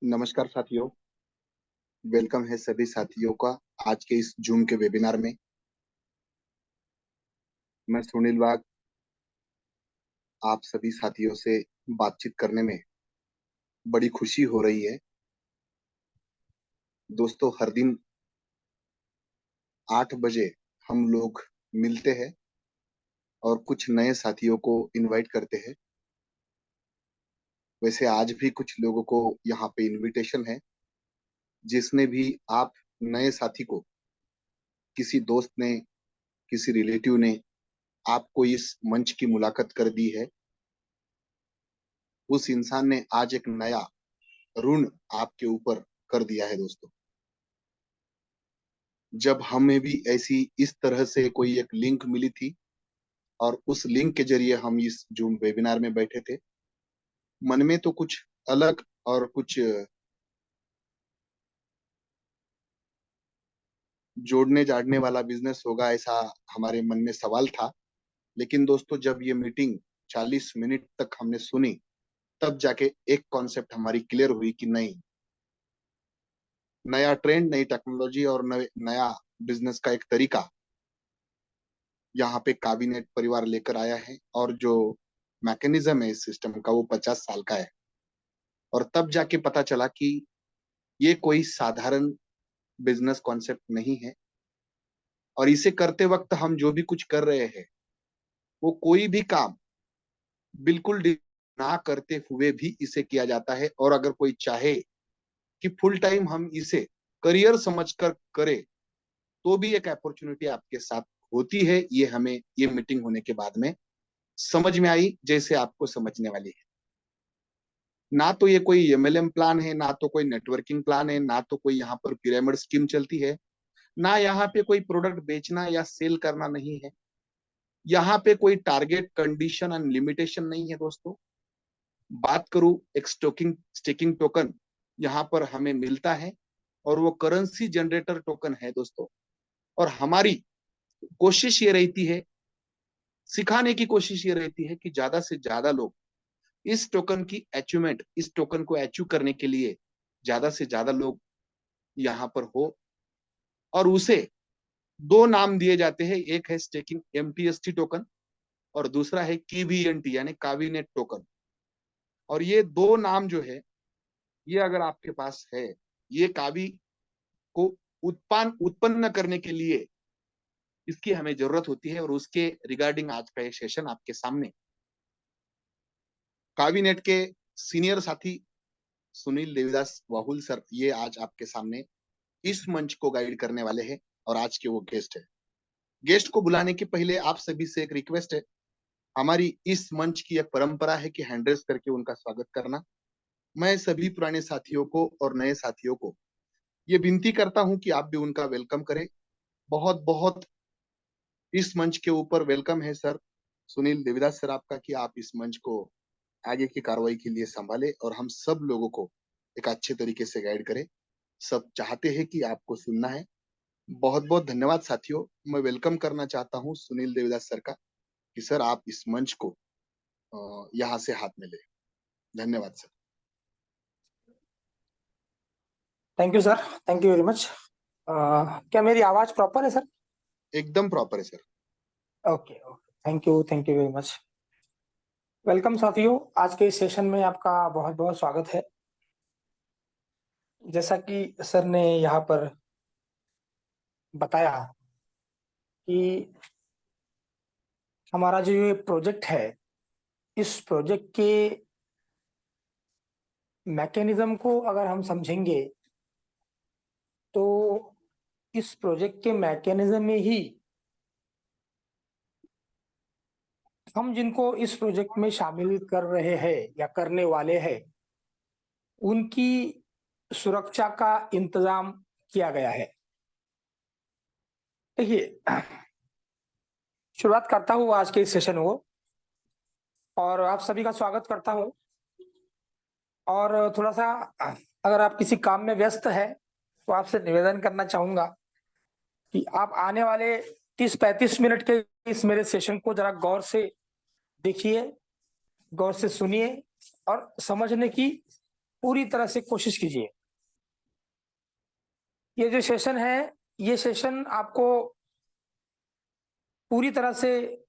नमस्कार साथियों, वेलकम है सभी साथियों का आज के इस जूम के वेबिनार में। मैं सुनील वाघ आप सभी साथियों से बातचीत करने में बड़ी खुशी हो रही है। दोस्तों, हर दिन 8 बजे हम लोग मिलते हैं और कुछ नए साथियों को इनवाइट करते हैं। वैसे आज भी कुछ लोगों को यहाँ पे इनविटेशन है। जिसने भी आप नए साथी को, किसी दोस्त ने, किसी रिलेटिव ने आपको इस मंच की मुलाकात कर दी है, उस इंसान ने आज एक नया ऋण आपके ऊपर कर दिया है। दोस्तों, जब हमें भी ऐसी इस तरह से कोई एक लिंक मिली थी और उस लिंक के जरिए हम इस जूम वेबिनार में बैठे थे, मन में तो कुछ अलग और कुछ जोड़ने जाड़ने वाला बिजनेस होगा, ऐसा हमारे मन में सवाल था। लेकिन दोस्तों, जब ये मीटिंग 40 मिनट तक हमने सुनी, तब जाके एक कॉन्सेप्ट हमारी क्लियर हुई कि नहीं, नया ट्रेंड, नई टेक्नोलॉजी और नया बिजनेस का एक तरीका यहाँ पे काबिनेट परिवार लेकर आया है। और जो मैकेनिज्म है इस सिस्टम का, वो 50 साल का है। और तब जाके पता चला कि ये कोई साधारण बिजनेस कॉन्सेप्ट नहीं है। और इसे करते वक्त हम जो भी कुछ कर रहे हैं, वो कोई भी काम बिल्कुल ना करते हुए भी इसे किया जाता है। और अगर कोई चाहे कि फुल टाइम हम इसे करियर समझकर करें, तो भी एक अपॉर्चुनिटी आपके साथ होती है। ये हमें ये मीटिंग होने के बाद में समझ में आई, जैसे आपको समझने वाली है। ना तो ये कोई एमएलएम प्लान है, ना तो कोई नेटवर्किंग प्लान है, ना तो कोई यहाँ पर पिरामिड स्कीम चलती है, ना यहाँ पे कोई प्रोडक्ट बेचना या सेल करना नहीं है। यहाँ पे कोई टारगेट, कंडीशन एंड लिमिटेशन नहीं है। दोस्तों, बात करूं एक स्टेकिंग टोकन यहाँ पर हमें मिलता है, और वो करेंसी जनरेटर टोकन है दोस्तों। और हमारी कोशिश ये रहती है, सिखाने की कोशिश ये रहती है कि ज्यादा से ज्यादा लोग इस टोकन की अचीवमेंट, इस टोकन को अचीव करने के लिए ज्यादा से ज्यादा लोग यहाँ पर हो। और उसे दो नाम दिए जाते हैं, एक है स्टेकिंग एमटीएसटी टोकन और दूसरा है कीवीएनटी यानी काविनेट टोकन। और ये दो नाम जो है, ये अगर आपके पास है, ये कावी को उत्पन्न करने के लिए इसकी हमें जरूरत होती है। और उसके रिगार्डिंग आज का ये सेशन आपके सामने काविनेट के सीनियर साथी सुनील देवीदास वाहुल सर, ये आज आपके सामने इस मंच को गाइड करने वाले हैं। और आज के वो गेस्ट है। गेस्ट को बुलाने के पहले आप सभी से एक रिक्वेस्ट है। हमारी इस मंच की एक परंपरा है कि हैंड रेस करके उनका स्वागत करना। मैं सभी पुराने साथियों को और नए साथियों को ये विनती करता हूं कि आप भी उनका वेलकम करें। बहुत बहुत इस मंच के ऊपर वेलकम है सर सुनील देवीदास सर आपका, कि आप इस मंच को आगे की कार्रवाई के लिए संभाले और हम सब लोगों को एक अच्छे तरीके से गाइड करें। सब चाहते हैं कि आपको सुनना है। बहुत बहुत धन्यवाद साथियों। मैं वेलकम करना चाहता हूँ सुनील देवीदास सर का, कि सर आप इस मंच को यहाँ से हाथ में ले। धन्यवाद sir. Thank you sir, thank you very much. क्या मेरी आवाज प्रॉपर है सर? एकदम प्रॉपर है sir. Okay okay, thank you very much. Welcome साथियों, आज के इस सेशन में आपका बहुत बहुत स्वागत है। जैसा कि सर ने यहाँ पर बताया कि हमारा जो ये प्रोजेक्ट है, इस प्रोजेक्ट के मैकेनिज्म को अगर हम समझेंगे तो इस प्रोजेक्ट के मैकेनिज्म में ही हम जिनको इस प्रोजेक्ट में शामिल कर रहे हैं या करने वाले हैं, उनकी सुरक्षा का इंतजाम किया गया है। देखिए, शुरुआत करता हूँ आज के इस सेशन को और आप सभी का स्वागत करता हूँ। और थोड़ा सा अगर आप किसी काम में व्यस्त है तो आपसे निवेदन करना चाहूंगा कि आप आने वाले 30-35 मिनट के इस मेरे सेशन को जरा गौर से देखिए, गौर से सुनिए और समझने की पूरी तरह से कोशिश कीजिए। ये जो सेशन है, ये सेशन आपको पूरी तरह से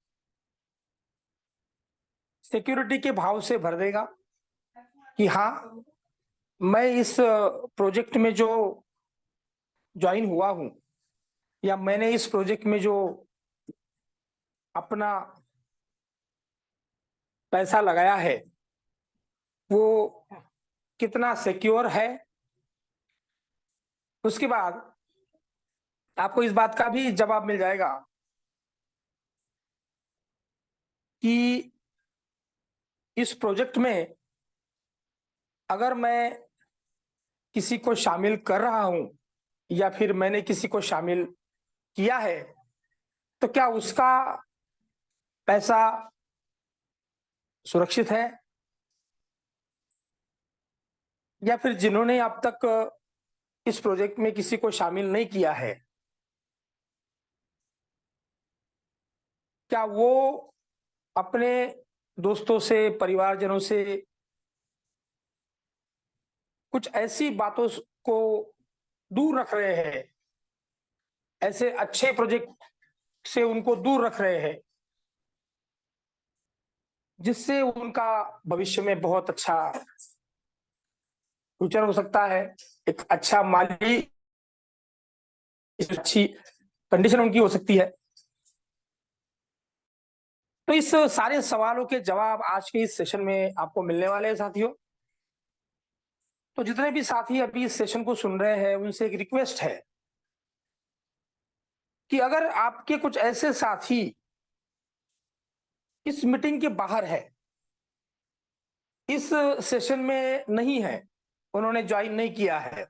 सिक्योरिटी के भाव से भर देगा कि हाँ, मैं इस प्रोजेक्ट में जो ज्वाइन हुआ हूं, या मैंने इस प्रोजेक्ट में जो अपना पैसा लगाया है वो कितना सिक्योर है। उसके बाद आपको इस बात का भी जवाब मिल जाएगा कि इस प्रोजेक्ट में अगर मैं किसी को शामिल कर रहा हूं या फिर मैंने किसी को शामिल किया है, तो क्या उसका पैसा सुरक्षित है, या फिर जिन्होंने अब तक इस प्रोजेक्ट में किसी को शामिल नहीं किया है, क्या वो अपने दोस्तों से, परिवारजनों से कुछ ऐसी बातों को दूर रख रहे हैं, ऐसे अच्छे प्रोजेक्ट से उनको दूर रख रहे हैं जिससे उनका भविष्य में बहुत अच्छा फ्यूचर हो सकता है, एक अच्छा माली, अच्छी कंडीशन उनकी हो सकती है। तो इस सारे सवालों के जवाब आज के इस सेशन में आपको मिलने वाले हैं साथियों। तो जितने भी साथी अभी इस सेशन को सुन रहे हैं, उनसे एक रिक्वेस्ट है कि अगर आपके कुछ ऐसे साथी इस मीटिंग के बाहर है, इस सेशन में नहीं है, उन्होंने ज्वाइन नहीं किया है,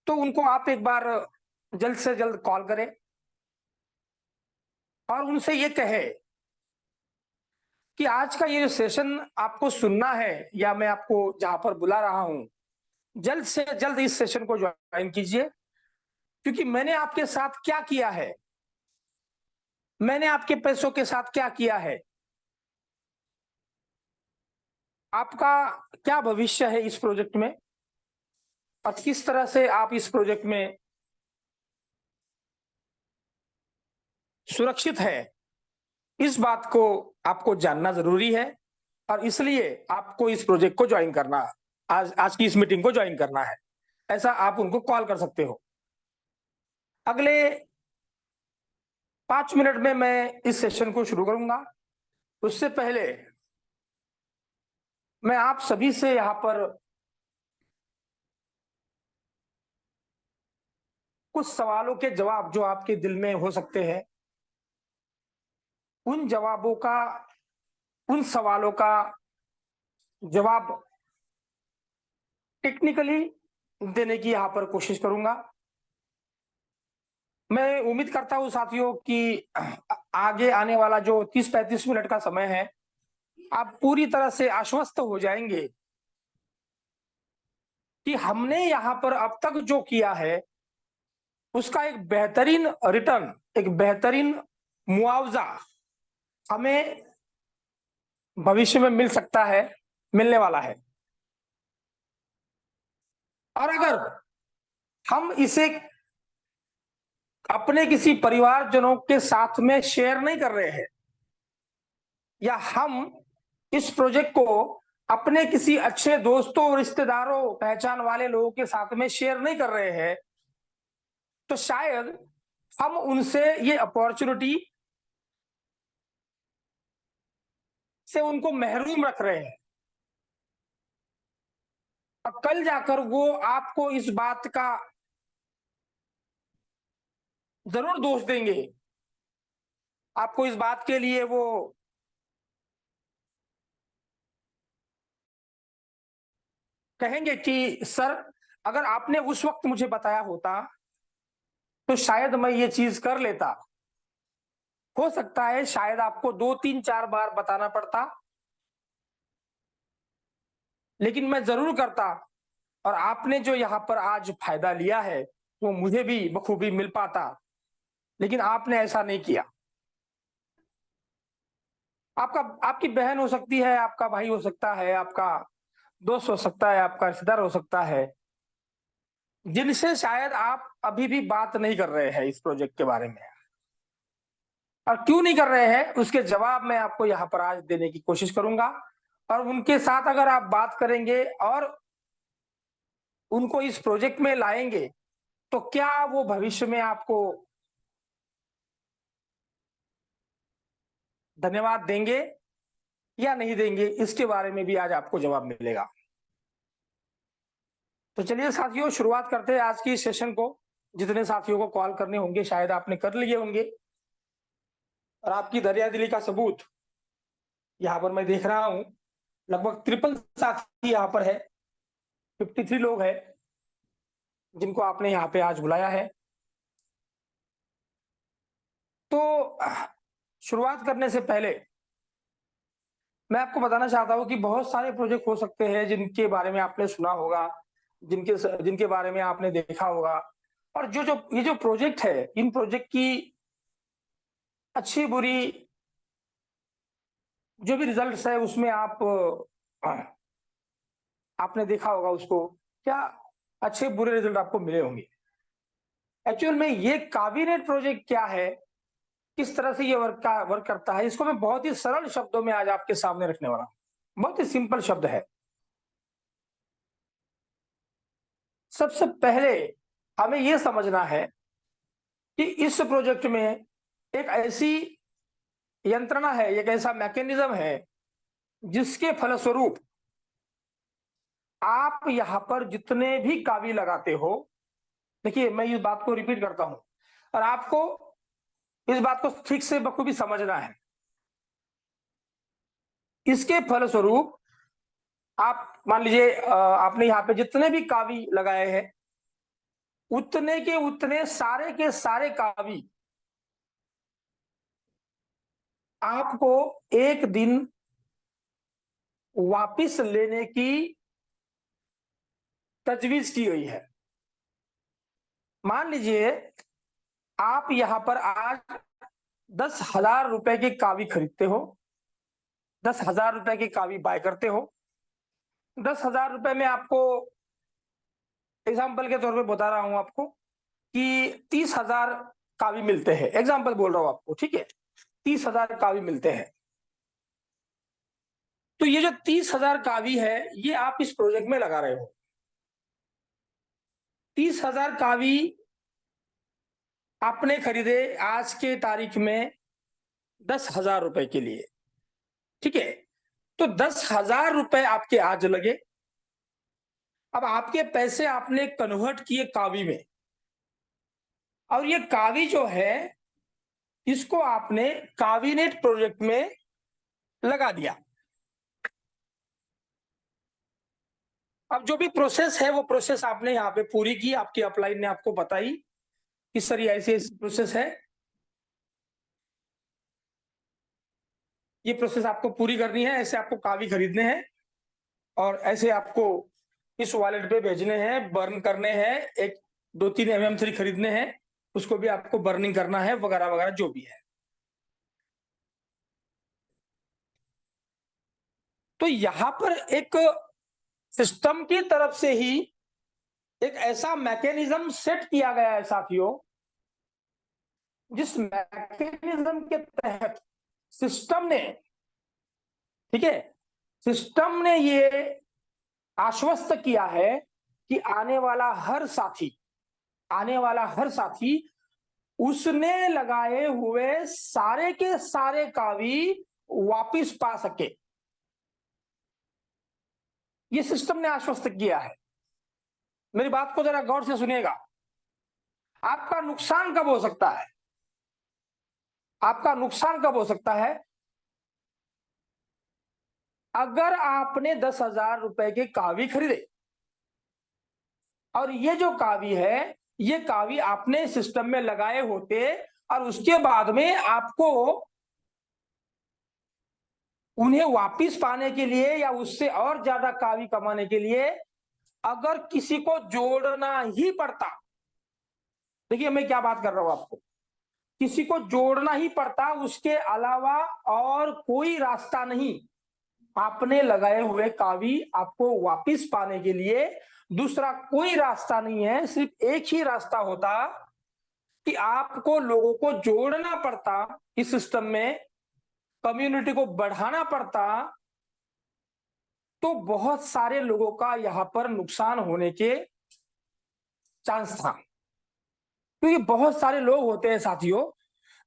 तो उनको आप एक बार जल्द से जल्द कॉल करें और उनसे ये कहे कि आज का ये जो सेशन आपको सुनना है, या मैं आपको जहां पर बुला रहा हूं, जल्द से जल्द इस सेशन को ज्वाइन कीजिए। क्योंकि मैंने आपके साथ क्या किया है, मैंने आपके पैसों के साथ क्या किया है, आपका क्या भविष्य है इस प्रोजेक्ट में, और किस तरह से आप इस प्रोजेक्ट में सुरक्षित है, इस बात को आपको जानना जरूरी है। और इसलिए आपको इस प्रोजेक्ट को ज्वाइन करना, आज की इस मीटिंग को ज्वाइन करना है। ऐसा आप उनको कॉल कर सकते हो। अगले 5 मिनट में मैं इस सेशन को शुरू करूंगा। उससे पहले मैं आप सभी से यहां पर कुछ सवालों के जवाब जो आपके दिल में हो सकते हैं, उन जवाबों का, उन सवालों का जवाब टेक्निकली देने की यहां पर कोशिश करूंगा। मैं उम्मीद करता हूं साथियों कि आगे आने वाला जो 30-35 मिनट का समय है, आप पूरी तरह से आश्वस्त हो जाएंगे कि हमने यहां पर अब तक जो किया है उसका एक बेहतरीन रिटर्न, एक बेहतरीन मुआवजा हमें भविष्य में मिल सकता है, मिलने वाला है। और अगर हम इसे अपने किसी परिवारजनों के साथ में शेयर नहीं कर रहे हैं, या हम इस प्रोजेक्ट को अपने किसी अच्छे दोस्तों, रिश्तेदारों, पहचान वाले लोगों के साथ में शेयर नहीं कर रहे हैं, तो शायद हम उनसे ये अपॉर्चुनिटी से उनको महरूम रख रहे हैं। और कल जाकर वो आपको इस बात का जरूर दोष देंगे, आपको इस बात के लिए वो कहेंगे कि सर, अगर आपने उस वक्त मुझे बताया होता तो शायद मैं ये चीज कर लेता। हो सकता है शायद आपको 2-3-4 बार बताना पड़ता, लेकिन मैं जरूर करता। और आपने जो यहाँ पर आज फायदा लिया है वो मुझे भी बखूबी मिल पाता, लेकिन आपने ऐसा नहीं किया। आपकी बहन हो सकती है, आपका भाई हो सकता है, आपका दोस्त हो सकता है, आपका रिश्तेदार हो सकता है, जिनसे शायद आप अभी भी बात नहीं कर रहे हैं इस प्रोजेक्ट के बारे में। और क्यों नहीं कर रहे हैं, उसके जवाब मैं आपको यहाँ पर आज देने की कोशिश करूंगा। और उनके साथ अगर आप बात करेंगे और उनको इस प्रोजेक्ट में लाएंगे, तो क्या वो भविष्य में आपको धन्यवाद देंगे या नहीं देंगे, इसके बारे में भी आज आपको जवाब मिलेगा। तो चलिए साथियों, शुरुआत करते हैं आज की इस सेशन को। जितने साथियों को कॉल करने होंगे शायद आपने कर लिए होंगे, और आपकी दरियादिली का सबूत यहाँ पर मैं देख रहा हूं। लगभग 53 साथी यहाँ पर है, 53 लोग हैं जिनको आपने यहाँ पे आज बुलाया है। तो शुरुआत करने से पहले मैं आपको बताना चाहता हूं कि बहुत सारे प्रोजेक्ट हो सकते हैं जिनके बारे में आपने सुना होगा, जिनके बारे में आपने देखा होगा। और जो जो ये जो प्रोजेक्ट है, इन प्रोजेक्ट की अच्छी बुरी जो भी रिजल्ट्स है उसमें आपने देखा होगा उसको, क्या अच्छे बुरे रिजल्ट आपको मिले होंगे। एक्चुअल में ये काबिनेट प्रोजेक्ट क्या है, किस तरह से ये वर्क करता है, इसको मैं बहुत ही सरल शब्दों में आज आपके सामने रखने वाला हूं। बहुत ही सिंपल शब्द है। सबसे पहले हमें यह समझना है कि इस प्रोजेक्ट में एक ऐसी यंत्रणा है, एक ऐसा मैकेनिज्म है जिसके फलस्वरूप आप यहां पर जितने भी कावी लगाते हो, देखिए मैं इस बात को रिपीट करता हूं और आपको इस बात को ठीक से बखूबी समझना है। इसके फलस्वरूप आप मान लीजिए आपने यहाँ पे जितने भी कावी लगाए हैं, उतने के उतने सारे के सारे कावी आपको एक दिन वापिस लेने की तजवीज की गई है। मान लीजिए आप यहां पर आज 10,000 रुपए की कावी खरीदते हो, 10,000 रुपए की कावी बाय करते हो। 10,000 रुपए में आपको, एग्जाम्पल के तौर पे बता रहा हूं आपको, कि 30,000 कावी मिलते हैं। एग्जाम्पल बोल रहा हूं आपको, ठीक है, 30,000 कावी मिलते हैं। तो ये जो 30,000 कावी है, ये आप इस प्रोजेक्ट में लगा रहे हो। 30,000 कावी आपने खरीदे आज के तारीख में 10,000 रुपए के लिए, ठीक है। तो 10,000 रुपए आपके आज लगे। अब आपके पैसे आपने कन्वर्ट किए कावी में, और ये कावी जो है इसको आपने कावीनेट प्रोजेक्ट में लगा दिया। अब जो भी प्रोसेस है वो प्रोसेस आपने यहाँ पे पूरी की, आपकी अपलाइन ने आपको बताई कि सर ये ऐसी प्रोसेस है, ये प्रोसेस आपको पूरी करनी है, ऐसे आपको कावी खरीदने हैं और ऐसे आपको इस वॉलेट पे भेजने हैं, बर्न करने हैं, एक 2-3 MM3 खरीदने हैं, उसको भी आपको बर्निंग करना है, वगैरह वगैरह जो भी है। तो यहां पर एक सिस्टम की तरफ से ही एक ऐसा मैकेनिज्म सेट किया गया है साथियों, जिस मैकेनिज्म के तहत सिस्टम ने, ठीक है, सिस्टम ने ये आश्वस्त किया है कि आने वाला हर साथी उसने लगाए हुए सारे के सारे कावी वापिस पा सके। ये सिस्टम ने आश्वस्त किया है। मेरी बात को जरा गौर से सुनिएगा। आपका नुकसान कब हो सकता है? आपका नुकसान कब हो सकता है? अगर आपने 10,000 रुपए के कावी खरीदे और ये जो कावी है, ये कावी आपने सिस्टम में लगाए होते और उसके बाद में आपको उन्हें वापिस पाने के लिए या उससे और ज्यादा कावी कमाने के लिए अगर किसी को जोड़ना ही पड़ता, देखिए मैं क्या बात कर रहा हूं आपको, किसी को जोड़ना ही पड़ता, उसके अलावा और कोई रास्ता नहीं। आपने लगाए हुए कावी आपको वापस पाने के लिए दूसरा कोई रास्ता नहीं है, सिर्फ एक ही रास्ता होता कि आपको लोगों को जोड़ना पड़ता इस सिस्टम में, कम्युनिटी को बढ़ाना पड़ता। तो बहुत सारे लोगों का यहां पर नुकसान होने के चांस था, क्योंकि बहुत सारे लोग होते हैं साथियों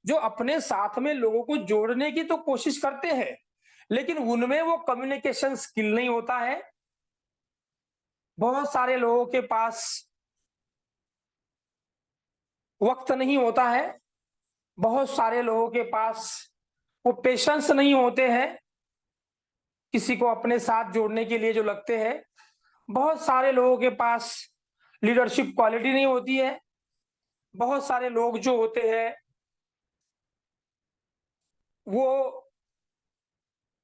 जो अपने साथ में लोगों को जोड़ने की तो कोशिश करते हैं, लेकिन उनमें वो कम्युनिकेशन स्किल नहीं होता है। बहुत सारे लोगों के पास वक्त नहीं होता है, बहुत सारे लोगों के पास वो पेशेंस नहीं होते हैं किसी को अपने साथ जोड़ने के लिए जो लगते हैं। बहुत सारे लोगों के पास लीडरशिप क्वालिटी नहीं होती है। बहुत सारे लोग जो होते हैं वो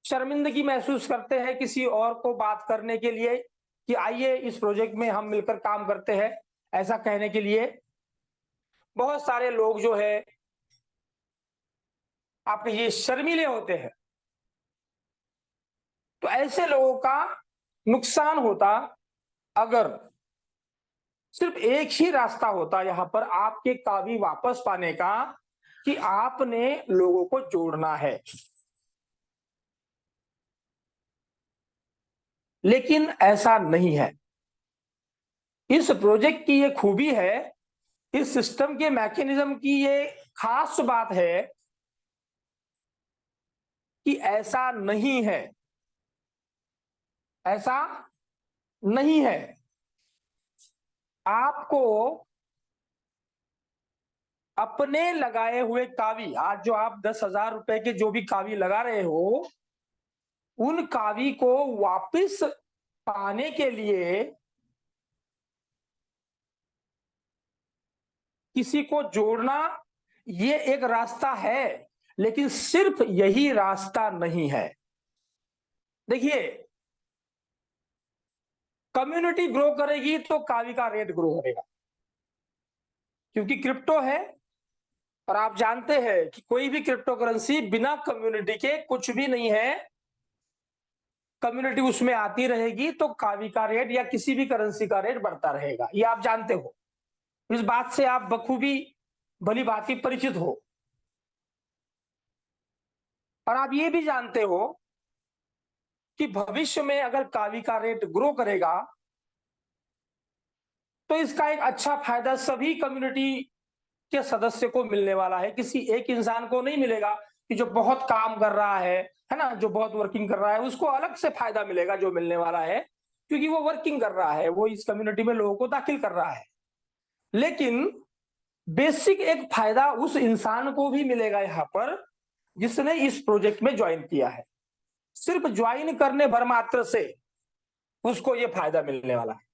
शर्मिंदगी महसूस करते हैं किसी और को बात करने के लिए कि आइए इस प्रोजेक्ट में हम मिलकर काम करते हैं, ऐसा कहने के लिए। बहुत सारे लोग जो है आपके ये शर्मीले होते हैं। तो ऐसे लोगों का नुकसान होता अगर सिर्फ एक ही रास्ता होता यहां पर आपके काबी वापस पाने का, कि आपने लोगों को जोड़ना है। लेकिन ऐसा नहीं है। इस प्रोजेक्ट की ये खूबी है, इस सिस्टम के मैकेनिज्म की ये खास बात है कि ऐसा नहीं है, ऐसा नहीं है। आपको अपने लगाए हुए कावी, आज जो आप 10,000 रुपए के जो भी कावी लगा रहे हो, उन कावी को वापस पाने के लिए किसी को जोड़ना ये एक रास्ता है, लेकिन सिर्फ यही रास्ता नहीं है। देखिए, कम्युनिटी ग्रो करेगी तो कावी का रेट ग्रो करेगा, क्योंकि क्रिप्टो है और आप जानते हैं कि कोई भी क्रिप्टो करेंसी बिना कम्युनिटी के कुछ भी नहीं है। कम्युनिटी उसमें आती रहेगी तो कावी का रेट या किसी भी करेंसी का रेट बढ़ता रहेगा, ये आप जानते हो। इस बात से आप बखूबी भली भांति परिचित हो। और आप ये भी जानते हो कि भविष्य में अगर कावी का रेट ग्रो करेगा तो इसका एक अच्छा फायदा सभी कम्युनिटी के सदस्य को मिलने वाला है। किसी एक इंसान को नहीं मिलेगा कि जो बहुत काम कर रहा है ना, जो बहुत वर्किंग कर रहा है, उसको अलग से फायदा मिलेगा जो मिलने वाला है, क्योंकि वो वर्किंग कर रहा है, वो इस कम्युनिटी में लोगों को दाखिल कर रहा है। लेकिन बेसिक एक फायदा उस इंसान को भी मिलेगा यहां पर जिसने इस प्रोजेक्ट में ज्वाइन किया है। सिर्फ ज्वाइन करने भर मात्र से उसको ये फायदा मिलने वाला है।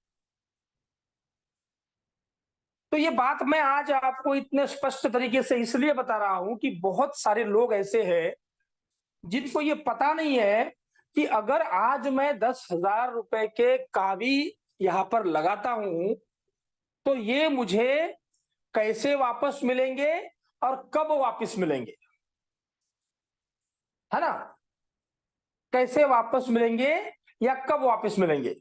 तो ये बात मैं आज आपको इतने स्पष्ट तरीके से इसलिए बता रहा हूं कि बहुत सारे लोग ऐसे हैं जिनको ये पता नहीं है कि अगर आज मैं 10,000 रुपए के कावी यहां पर लगाता हूं तो ये मुझे कैसे वापस मिलेंगे और कब वापस मिलेंगे, है ना? कैसे वापस मिलेंगे या कब वापस मिलेंगे।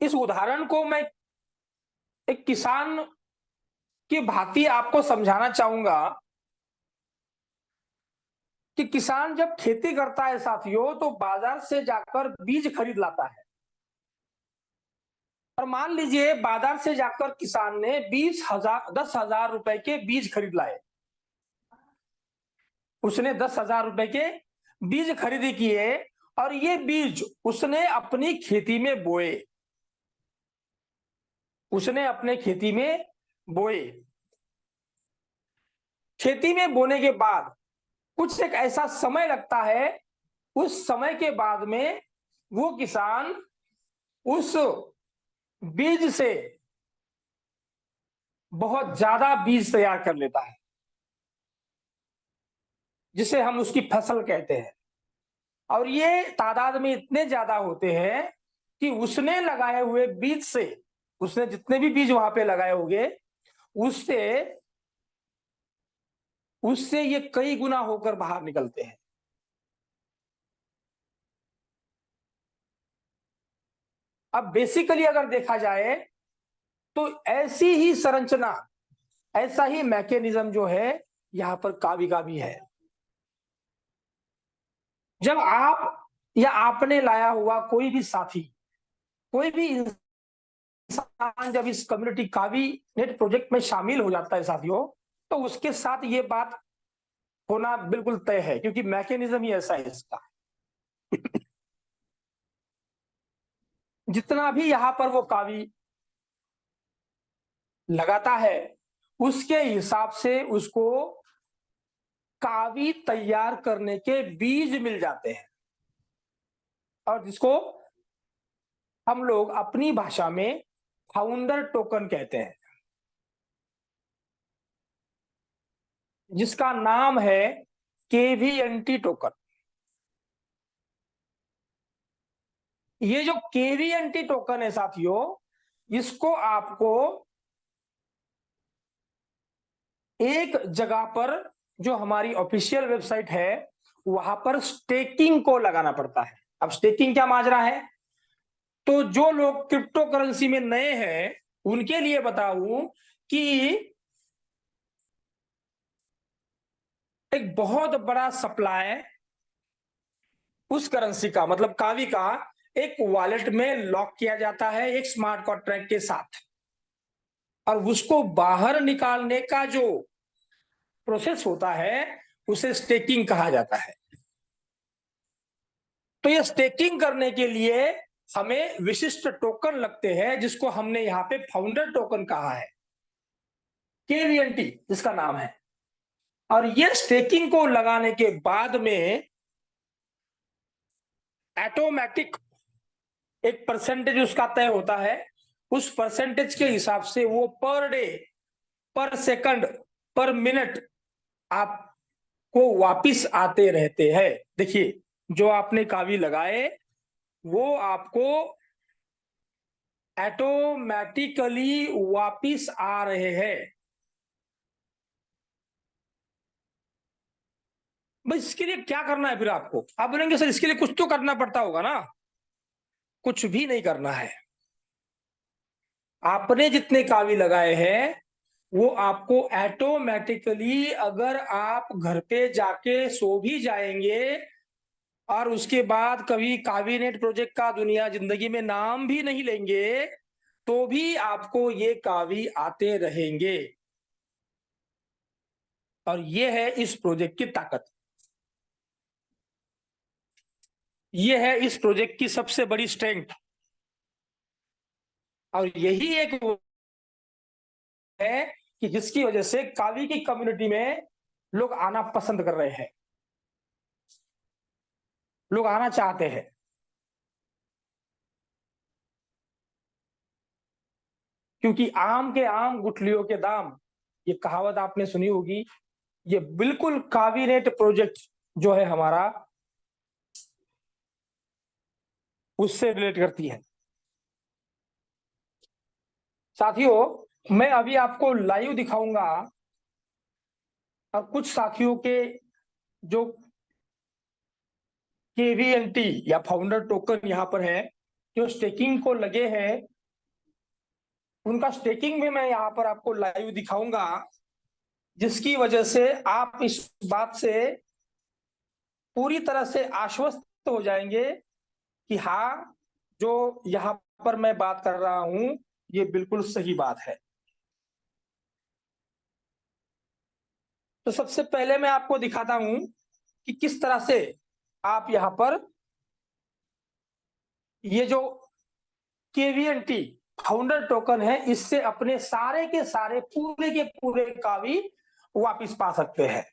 इस उदाहरण को मैं एक किसान की भांति आपको समझाना चाहूंगा कि किसान जब खेती करता है साथियों तो बाजार से जाकर बीज खरीद लाता है। और मान लीजिए बाजार से जाकर किसान ने 10,000 रुपए के बीज खरीद लाए। उसने 10,000 रुपए के बीज खरीदी किए और ये बीज उसने अपनी खेती में बोए। उसने अपने खेती में बोए। खेती में बोने के बाद कुछ एक ऐसा समय लगता है, उस समय के बाद में वो किसान उस बीज से बहुत ज्यादा बीज तैयार कर लेता है, जिसे हम उसकी फसल कहते हैं। और ये तादाद में इतने ज्यादा होते हैं कि उसने लगाए हुए बीज से उसने जितने भी बीज वहां पे लगाए होंगे उससे उससे ये कई गुना होकर बाहर निकलते हैं। अब बेसिकली अगर देखा जाए तो ऐसी ही संरचना, ऐसा ही मैकेनिज्म जो है यहां पर कावी का भी है। जब आप या आपने लाया हुआ कोई भी साथी, कोई भी इंसान जब इस कम्युनिटी कावी नेट प्रोजेक्ट में शामिल हो जाता है साथियों, तो उसके साथ ये बात होना बिल्कुल तय है, क्योंकि मैकेनिज्म ही ऐसा है इसका। जितना भी यहां पर वो कावी लगाता है उसके हिसाब से उसको कावी तैयार करने के बीज मिल जाते हैं, और जिसको हम लोग अपनी भाषा में फाउंडर टोकन कहते हैं, जिसका नाम है केवीएनटी टोकन। ये जो केवीएनटी टोकन है साथियों, इसको आपको एक जगह पर, जो हमारी ऑफिशियल वेबसाइट है वहां पर स्टेकिंग को लगाना पड़ता है। अब स्टेकिंग क्या माजरा है, तो जो लोग क्रिप्टो करेंसी में नए हैं उनके लिए बताऊं कि एक बहुत बड़ा सप्लाई उस करेंसी का, मतलब कावी का, एक वॉलेट में लॉक किया जाता है एक स्मार्ट कॉन्ट्रैक्ट के साथ, और उसको बाहर निकालने का जो प्रोसेस होता है उसे स्टेकिंग कहा जाता है। तो ये स्टेकिंग करने के लिए हमें विशिष्ट टोकन लगते हैं, जिसको हमने यहां पे फाउंडर टोकन कहा है, केवीएनटी जिसका नाम है। और ये स्टेकिंग को लगाने के बाद में ऑटोमेटिक एक परसेंटेज उसका तय होता है। उस परसेंटेज के हिसाब से वो पर डे, पर सेकंड, पर मिनट आपको वापिस आते रहते हैं। देखिए, जो आपने कावी लगाए वो आपको ऑटोमेटिकली वापिस आ रहे हैं। बस इसके लिए क्या करना है फिर आपको? आप बोलेंगे सर इसके लिए कुछ तो करना पड़ता होगा ना। कुछ भी नहीं करना है। आपने जितने कावी लगाए हैं वो आपको ऑटोमेटिकली, अगर आप घर पे जाके सो भी जाएंगे और उसके बाद कभी कावीनेट प्रोजेक्ट का दुनिया जिंदगी में नाम भी नहीं लेंगे, तो भी आपको ये कावी आते रहेंगे। और ये है इस प्रोजेक्ट की ताकत, ये है इस प्रोजेक्ट की सबसे बड़ी स्ट्रेंथ। और यही एक वो है कि जिसकी वजह से कावी की कम्युनिटी में लोग आना पसंद कर रहे हैं, लोग आना चाहते हैं। क्योंकि आम के आम गुठलियों के दाम, ये कहावत आपने सुनी होगी। ये बिल्कुल कावीनेट प्रोजेक्ट जो है हमारा उससे रिलेट करती है। साथियों, मैं अभी आपको लाइव दिखाऊंगा, और कुछ साथियों के जो केवीएनटी या फाउंडर टोकन यहां पर है, जो स्टेकिंग को लगे हैं, उनका स्टेकिंग भी मैं यहां पर आपको लाइव दिखाऊंगा, जिसकी वजह से आप इस बात से पूरी तरह से आश्वस्त हो जाएंगे कि हाँ, जो यहां पर मैं बात कर रहा हूं ये बिल्कुल सही बात है। तो सबसे पहले मैं आपको दिखाता हूं कि किस तरह से आप यहां पर ये जो केवीएनटी फाउंडर टोकन है इससे अपने सारे के सारे पूरे के पूरे कावी वापिस पा सकते हैं।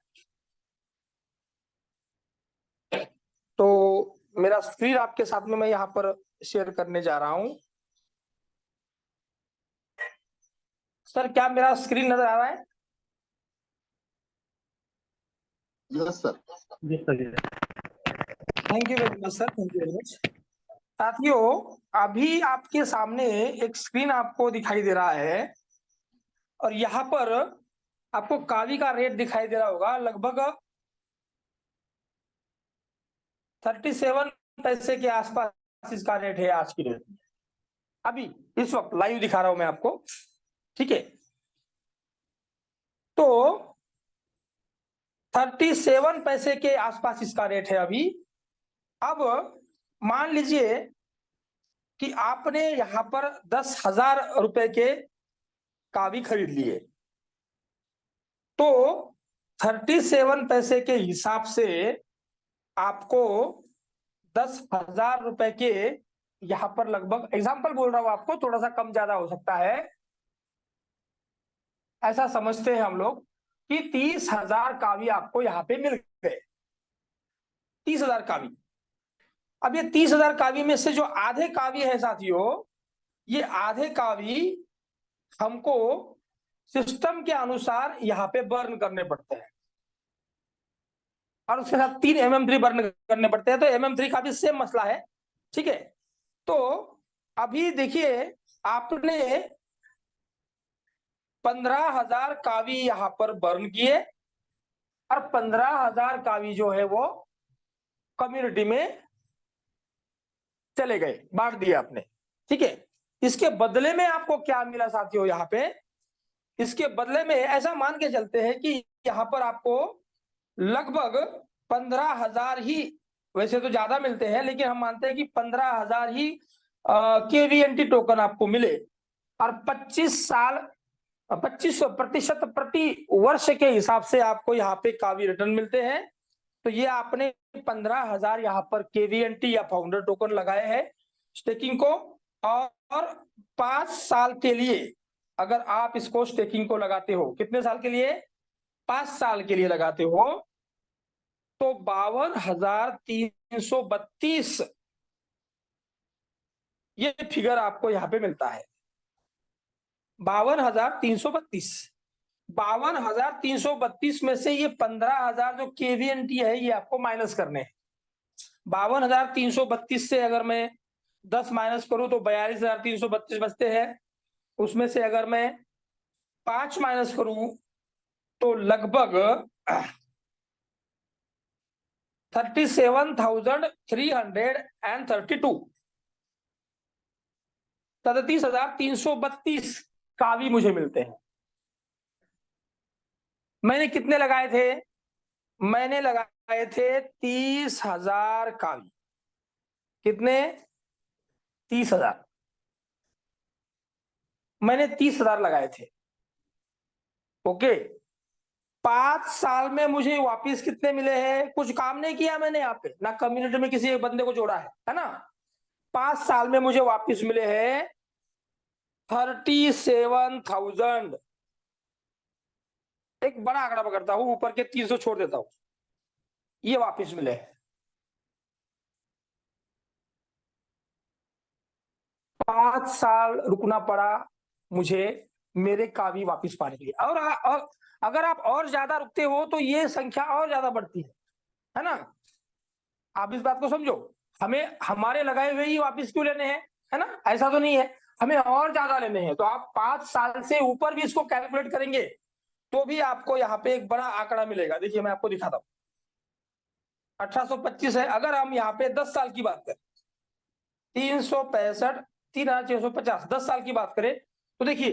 तो मेरा स्क्रीन आपके साथ में मैं यहां पर शेयर करने जा रहा हूं। सर, क्या मेरा स्क्रीन नजर आ रहा है? Yes sir. जी sir. Thank you very much sir, thank you very much. साथियों, अभी आपके सामने एक स्क्रीन आपको दिखाई दे रहा है और यहाँ पर आपको कावी का रेट दिखाई दे रहा होगा। लगभग 37 पैसे के आसपास इसका रेट है आज की डेट में। अभी इस वक्त लाइव दिखा रहा हूं मैं आपको, ठीक है। तो 37 पैसे के आसपास इसका रेट है अभी। अब मान लीजिए कि आपने यहां पर 10,000 रुपए के कावी खरीद लिए, तो 37 पैसे के हिसाब से आपको 10,000 रुपए के यहां पर लगभग, एग्जाम्पल बोल रहा हूं आपको, थोड़ा सा कम ज्यादा हो सकता है, ऐसा समझते हैं हम लोग कि 30,000 कावी आपको यहां पे मिल गए। 30,000 कावी। अब ये 30,000 कावी में से जो आधे कावी है साथियों, ये आधे कावी हमको सिस्टम के अनुसार यहाँ पे बर्न करने पड़ते हैं और उसके साथ 3 MM3 बर्न करने पड़ते हैं। तो MM3 का भी सेम मसला है, ठीक है। तो अभी देखिए, आपने 15,000 कावी यहां पर बर्न किए और 15,000 कावी जो है वो कम्युनिटी में चले गए, बांट दिए आपने, ठीक है। इसके बदले में आपको क्या मिला साथियों यहाँ पे? इसके बदले में ऐसा मान के चलते हैं कि यहाँ पर आपको लगभग 15,000 ही, वैसे तो ज्यादा मिलते हैं लेकिन हम मानते हैं कि 15,000 ही KVNT टोकन आपको मिले और 25% प्रति वर्ष के हिसाब से आपको यहाँ पे कावी रिटर्न मिलते हैं। तो ये आपने 15,000 यहाँ पर KVNT या फाउंडर टोकन लगाए हैं स्टेकिंग को, और 5 साल के लिए अगर आप इसको स्टेकिंग को लगाते हो, कितने साल के लिए? 5 साल के लिए लगाते हो, तो 52,332 ये फिगर आपको यहाँ पे मिलता है। 52,332। 52,332 में से ये 15,000 जो KVNT है ये आपको माइनस करने हैं। 52,332 से अगर मैं 10 माइनस करूं तो 42,332 बचते हैं। उसमें से अगर मैं 5 माइनस करूं तो लगभग 37,332, 37,332 कावी मुझे मिलते हैं। मैंने कितने लगाए थे? मैंने लगाए थे 30,000 कावी। कितने? 30,000। मैंने 30,000 लगाए थे, ओके। 5 साल में मुझे वापिस कितने मिले हैं? कुछ काम नहीं किया मैंने यहाँ पे, ना कम्युनिटी में किसी एक बंदे को जोड़ा है ना। 5 साल में मुझे वापिस मिले हैं 37,000। एक बड़ा आंकड़ा पकड़ता हूं, ऊपर के 300 छोड़ देता हूं, ये वापिस मिले हैं। 5 साल रुकना पड़ा मुझे मेरे कावी वापिस पाने के लिए। और अगर आप और ज्यादा रुकते हो तो ये संख्या और ज्यादा बढ़ती है ना। आप इस बात को समझो, हमें हमारे लगाए हुए ही वापिस क्यों लेने हैं, है ना। ऐसा तो नहीं है, हमें और ज्यादा लेने हैं। तो आप 5 साल से ऊपर भी इसको कैलकुलेट करेंगे तो भी आपको यहाँ पे एक बड़ा आंकड़ा मिलेगा। देखिए मैं आपको दिखाता हूँ, 1825 है। अगर हम यहाँ पे 10 साल की बात करें, 365, 3,650, 10 साल की बात करें तो देखिए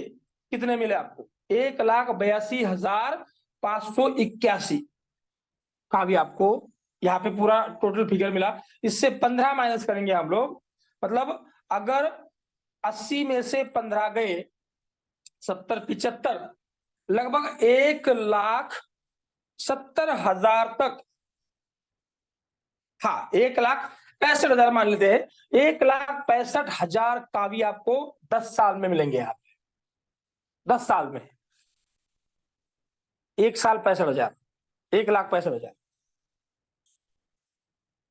कितने मिले आपको? 1,82,581 का भी आपको यहाँ पे पूरा टोटल फिगर मिला। इससे 15 माइनस करेंगे हम लोग, मतलब अगर 80 में से 15 गए, 70, 75, लगभग 1,70,000 तक, हाँ 1,65,000 मान लेते हैं, 1,65,000 का भी आपको 10 साल में मिलेंगे। यहाँ 10 साल में 1,65,000, 1,65,000।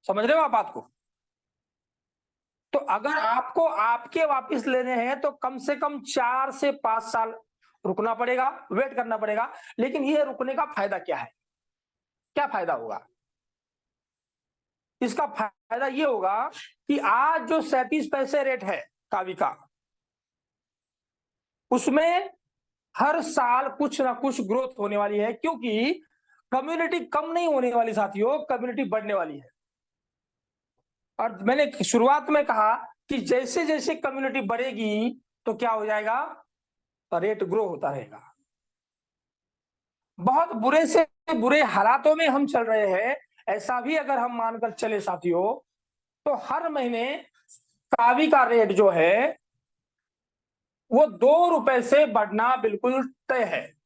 समझ रहे हो आप बात को? तो अगर आपको आपके वापस लेने हैं तो कम से कम 4 से 5 साल रुकना पड़ेगा, वेट करना पड़ेगा। लेकिन ये रुकने का फायदा क्या है? क्या फायदा होगा? इसका फायदा ये होगा कि आज जो 37 पैसे रेट है कावी का, उसमें हर साल कुछ ना कुछ ग्रोथ होने वाली है, क्योंकि कम्युनिटी कम नहीं होने वाली साथियों, कम्युनिटी बढ़ने वाली है। और मैंने शुरुआत में कहा कि जैसे जैसे कम्युनिटी बढ़ेगी तो क्या हो जाएगा, रेट ग्रो होता रहेगा। बहुत बुरे से बुरे हालातों में हम चल रहे हैं, ऐसा भी अगर हम मानकर चले साथियों, तो हर महीने कावी का रेट जो है वो 2 रुपए से बढ़ना बिल्कुल तय है।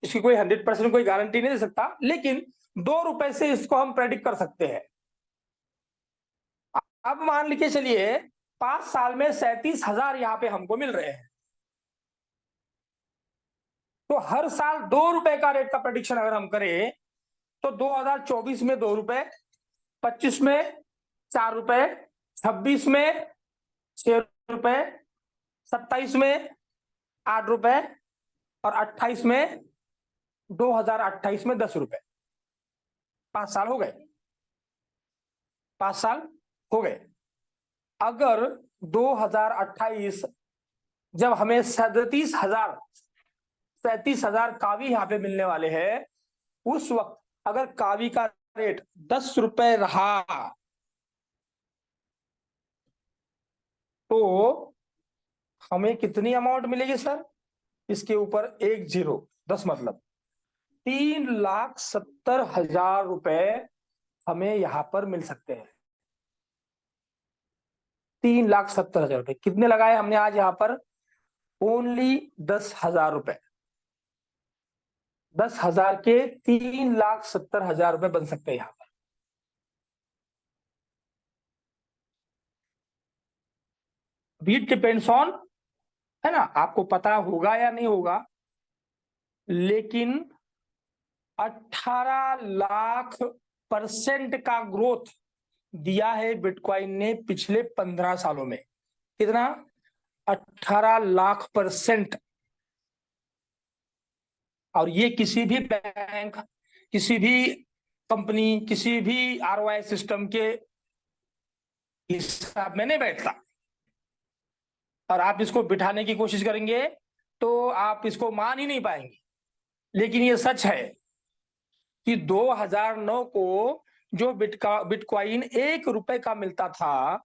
इसकी कोई 100% कोई गारंटी नहीं दे सकता, लेकिन 2 रुपए से इसको हम प्रेडिक्ट कर सकते हैं। अब मान लीजिए चलिए 5 साल में 37,000 यहाँ पे हमको मिल रहे हैं, तो हर साल 2 रुपए का रेट का प्रेडिक्शन अगर हम करें तो 2024 में 2 रुपए, 25 में 4 रुपए, 26 में 6 रुपए, 27 में 8 रुपए और 28 में 2028 में 10 रुपए। 5 साल हो गए, 5 साल हो गए। अगर 2028 जब हमें 37,000 कावी यहाँ पे मिलने वाले हैं, उस वक्त अगर कावी का रेट 10 रुपए रहा तो हमें कितनी अमाउंट मिलेगी सर? इसके ऊपर 1 0, 10 मतलब 3,70,000 रुपए हमें यहां पर मिल सकते हैं। 3,70,000 रुपए कितने लगाए हमने आज यहां पर? ओनली 10,000 रुपए। 10,000 के 3,70,000 रुपए बन सकते हैं यहां पर। बीट डिपेंड्स ऑन, है ना, आपको पता होगा या नहीं होगा, लेकिन 18,00,000% का ग्रोथ दिया है बिटकॉइन ने पिछले 15 सालों में। कितना? 18,00,000%। और ये किसी भी बैंक, किसी भी कंपनी, किसी भी आरओआई सिस्टम के हिसाब में नहीं बैठता। और आप इसको बिठाने की कोशिश करेंगे तो आप इसको मान ही नहीं पाएंगे, लेकिन ये सच है कि 2009 को जो बिटकॉइन 1 रुपए का मिलता था,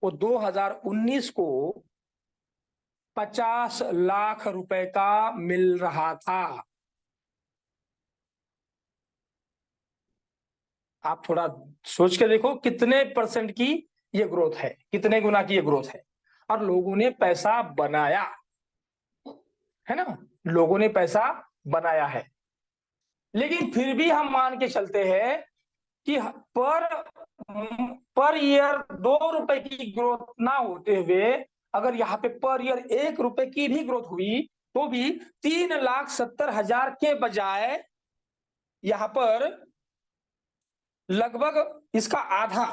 वो 2019 को 50 लाख रुपए का मिल रहा था। आप थोड़ा सोच के देखो कितने परसेंट की ये ग्रोथ है, कितने गुना की ये ग्रोथ है। और लोगों ने पैसा बनाया है ना, लोगों ने पैसा बनाया है। लेकिन फिर भी हम मान के चलते हैं कि पर ईयर 2 रुपए की ग्रोथ ना होते हुए अगर यहाँ पे पर ईयर 1 रुपए की भी ग्रोथ हुई तो भी 3,70,000 के बजाय यहाँ पर लगभग इसका आधा,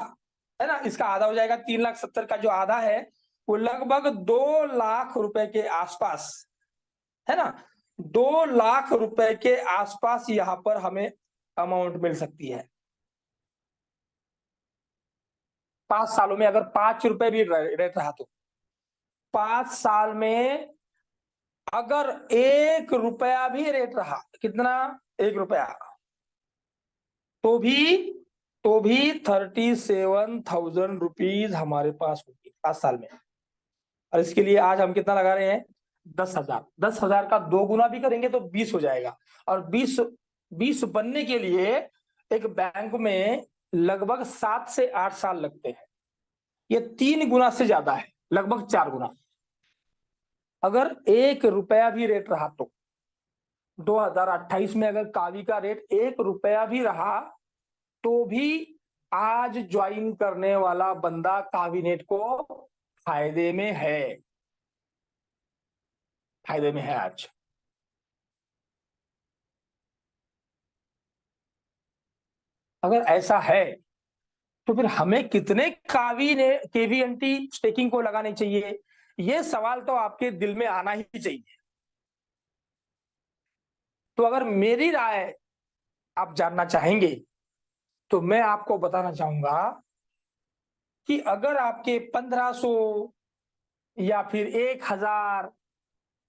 है ना, इसका आधा हो जाएगा। 3,70,000 का जो आधा है वो लगभग 2 लाख रुपए के आसपास, है ना, 2 लाख रुपए के आसपास यहाँ पर हमें अमाउंट मिल सकती है। 5 सालों में अगर 5 रुपए भी रेट रहा तो 5 साल में अगर 1 रुपया भी रेट रहा, कितना? 1 रुपया, तो भी 37,000 रुपीज हमारे पास होगी 5 साल में। और इसके लिए आज हम कितना लगा रहे हैं? 10,000। 10,000 का 2 गुना भी करेंगे तो 20 हो जाएगा। और 20 बनने के लिए एक बैंक में लगभग 7 से 8 साल लगते हैं। ये 3 गुना से ज्यादा है, लगभग 4 गुना। अगर 1 रुपया भी रेट रहा तो 2028 में अगर कावी का रेट 1 रुपया भी रहा तो भी आज ज्वाइन करने वाला बंदा कावीनेट को फायदे में है, फायदे में है आज। अगर ऐसा है तो फिर हमें कितने केवीएनटी स्टेकिंग को लगाने चाहिए? ये सवाल तो आपके दिल में आना ही चाहिए। तो अगर मेरी राय आप जानना चाहेंगे तो मैं आपको बताना चाहूंगा कि अगर आपके 1500 या फिर 1000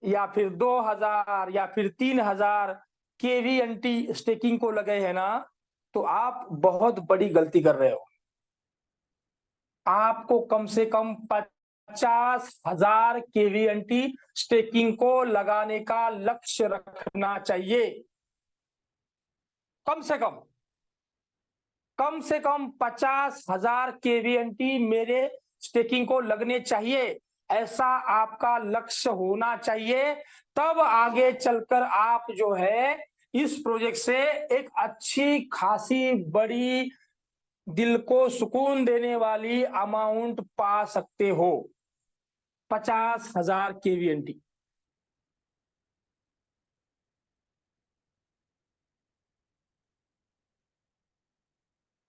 या फिर 2000 या फिर 3000 केवीएनटी स्टेकिंग को लगे हैं ना, तो आप बहुत बड़ी गलती कर रहे हो। आपको कम से कम 50,000 केवीएनटी स्टेकिंग को लगाने का लक्ष्य रखना चाहिए। कम से कम 50,000 केवीएनटी मेरे स्टेकिंग को लगने चाहिए, ऐसा आपका लक्ष्य होना चाहिए। तब आगे चलकर आप जो है इस प्रोजेक्ट से एक अच्छी खासी बड़ी दिल को सुकून देने वाली अमाउंट पा सकते हो। 50,000 केवीएनटी।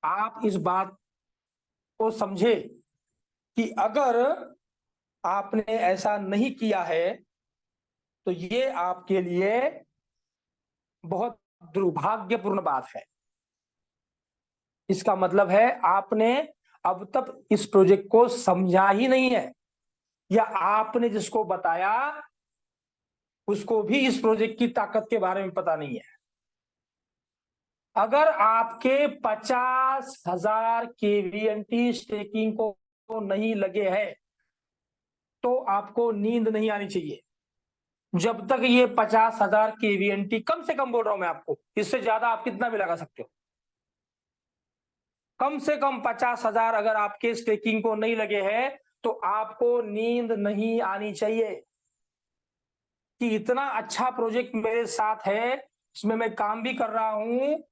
आप इस बात को समझे कि अगर आपने ऐसा नहीं किया है तो ये आपके लिए बहुत दुर्भाग्यपूर्ण बात है। इसका मतलब है आपने अब तक इस प्रोजेक्ट को समझा ही नहीं है, या आपने जिसको बताया उसको भी इस प्रोजेक्ट की ताकत के बारे में पता नहीं है। अगर आपके 50,000 केवीएनटी स्टेकिंग को नहीं लगे हैं तो आपको नींद नहीं आनी चाहिए जब तक ये 50,000 केवीएनटी, कम से कम बोल रहा हूं मैं आपको, इससे ज्यादा आप कितना भी लगा सकते हो, कम से कम 50,000 अगर आपके स्टेकिंग को नहीं लगे हैं तो आपको नींद नहीं आनी चाहिए कि इतना अच्छा प्रोजेक्ट मेरे साथ है, इसमें मैं काम भी कर रहा हूं,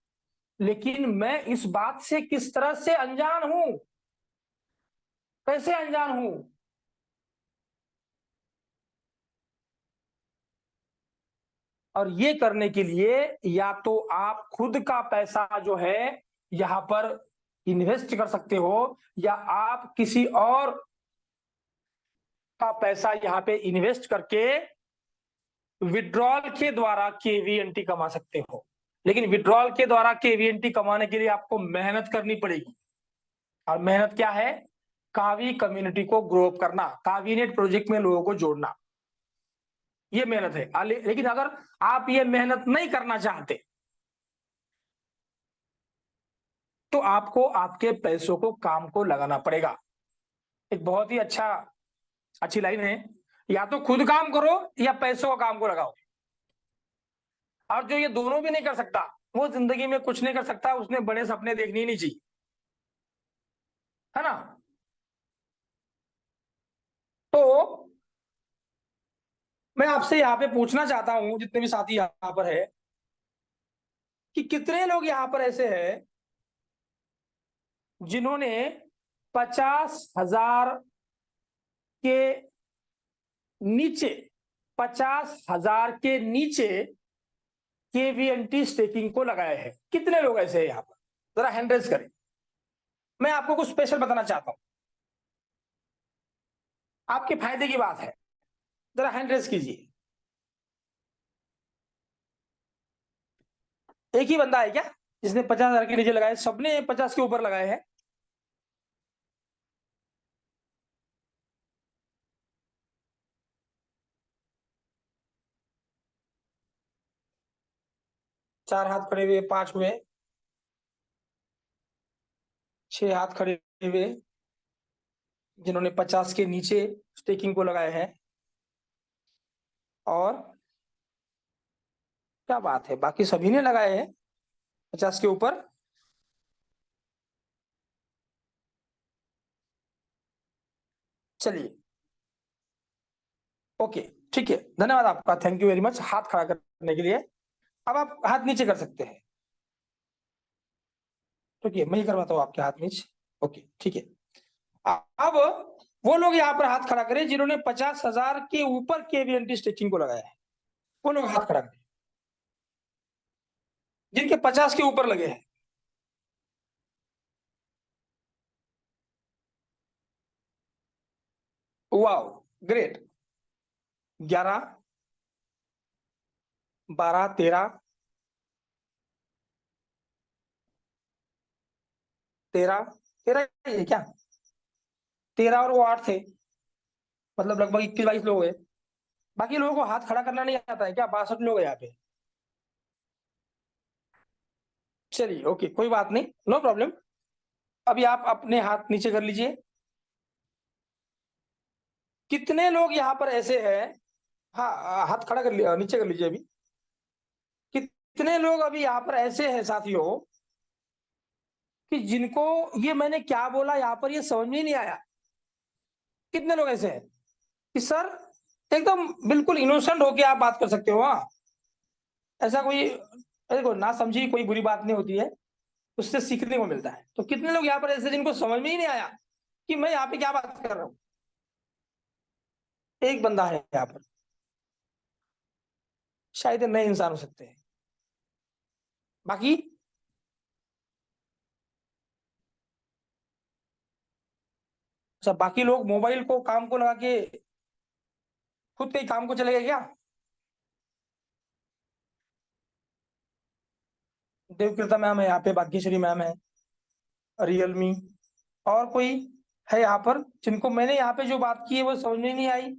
लेकिन मैं इस बात से किस तरह से अनजान हूं, कैसे अनजान हूं। और ये करने के लिए या तो आप खुद का पैसा जो है यहां पर इन्वेस्ट कर सकते हो, या आप किसी और का पैसा यहां पे इन्वेस्ट करके विड्रॉल के द्वारा केवीएनटी कमा सकते हो। लेकिन विड्रॉल के द्वारा केवीएनटी कमाने के लिए आपको मेहनत करनी पड़ेगी। और मेहनत क्या है? कावी कम्युनिटी को ग्रो अप करना, कावीनेट प्रोजेक्ट में लोगों को जोड़ना, ये मेहनत है। लेकिन अगर आप ये मेहनत नहीं करना चाहते तो आपको आपके पैसों को काम को लगाना पड़ेगा। एक बहुत ही अच्छी लाइन है, या तो खुद काम करो या पैसों का काम को लगाओ। और जो ये दोनों भी नहीं कर सकता वो जिंदगी में कुछ नहीं कर सकता, उसने बड़े सपने देखने ही नहीं चाहिए, है ना। तो मैं आपसे यहाँ पे पूछना चाहता हूं, जितने भी साथी यहाँ पर है, कि कितने लोग यहाँ पर ऐसे हैं जिन्होंने 50,000 के नीचे 50,000 के नीचे केवीएनटी स्टेकिंग को लगाए हैं। कितने लोग ऐसे हैं यहाँ पर? जरा हैंड रेज करें। मैं आपको कुछ स्पेशल बताना चाहता हूं, आपके फायदे की बात है, जरा हैंड रेज कीजिए। एक ही बंदा है क्या जिसने 50,000 के नीचे लगाए? सबने 50 के ऊपर लगाए हैं? चार हाथ खड़े हुए, 5 हुए, 6 हाथ खड़े हुए जिन्होंने 50 के नीचे स्टेकिंग को लगाए हैं। और क्या बात है, बाकी सभी ने लगाए हैं 50 के ऊपर। चलिए, ओके, ठीक है, धन्यवाद आपका, थैंक यू वेरी मच हाथ खड़ा करने के लिए। अब आप हाथ नीचे कर सकते हैं। ठीक है, मैं ही करवाता हूँ आपके हाथ नीचे। ओके, ठीक है। अब वो लोग यहाँ पर हाथ खड़ा करें जिन्होंने 50,000 के ऊपर केवीएनटी स्टिचिंग को लगाया है। वो लोग हाथ खड़ा करें जिनके 50 के ऊपर लगे हैं। Wow, great. 11, 12, 13, 13 13 ही है क्या? 13 और वो 8 थे, मतलब लगभग 21-22 लोग हैं। बाकी लोगों को हाथ खड़ा करना नहीं आता है क्या? 62 लोग हैं यहाँ पे। चलिए ओके, कोई बात नहीं, नो प्रॉब्लम। अभी आप अपने हाथ नीचे कर लीजिए। कितने लोग यहाँ पर ऐसे हैं? हाँ, हाथ खड़ा कर लिया, नीचे कर लीजिए अभी। कितने लोग अभी यहाँ पर ऐसे हैं साथियों कि जिनको ये मैंने क्या बोला यहाँ पर ये समझ में ही नहीं आया? कितने लोग ऐसे हैं कि सर एकदम बिल्कुल इनोसेंट होके आप बात कर सकते हो? हाँ, ऐसा कोई, देखो ना समझी कोई बुरी बात नहीं होती है, उससे सीखने को मिलता है। तो कितने लोग यहाँ पर ऐसे जिनको समझ में ही नहीं आया कि मैं यहाँ पे क्या बात कर रहा हूँ? एक बंदा है यहाँ पर, शायद नए इंसान हो सकते हैं। बाकी सब बाकी लोग मोबाइल को काम को लगा के खुद के काम को चले गए क्या? देवकृता मैम है यहाँ पे, भाग्यश्री मैम है, रियलमी, और कोई है यहाँ पर जिनको मैंने यहाँ पे जो बात की है वो समझ में नहीं आई?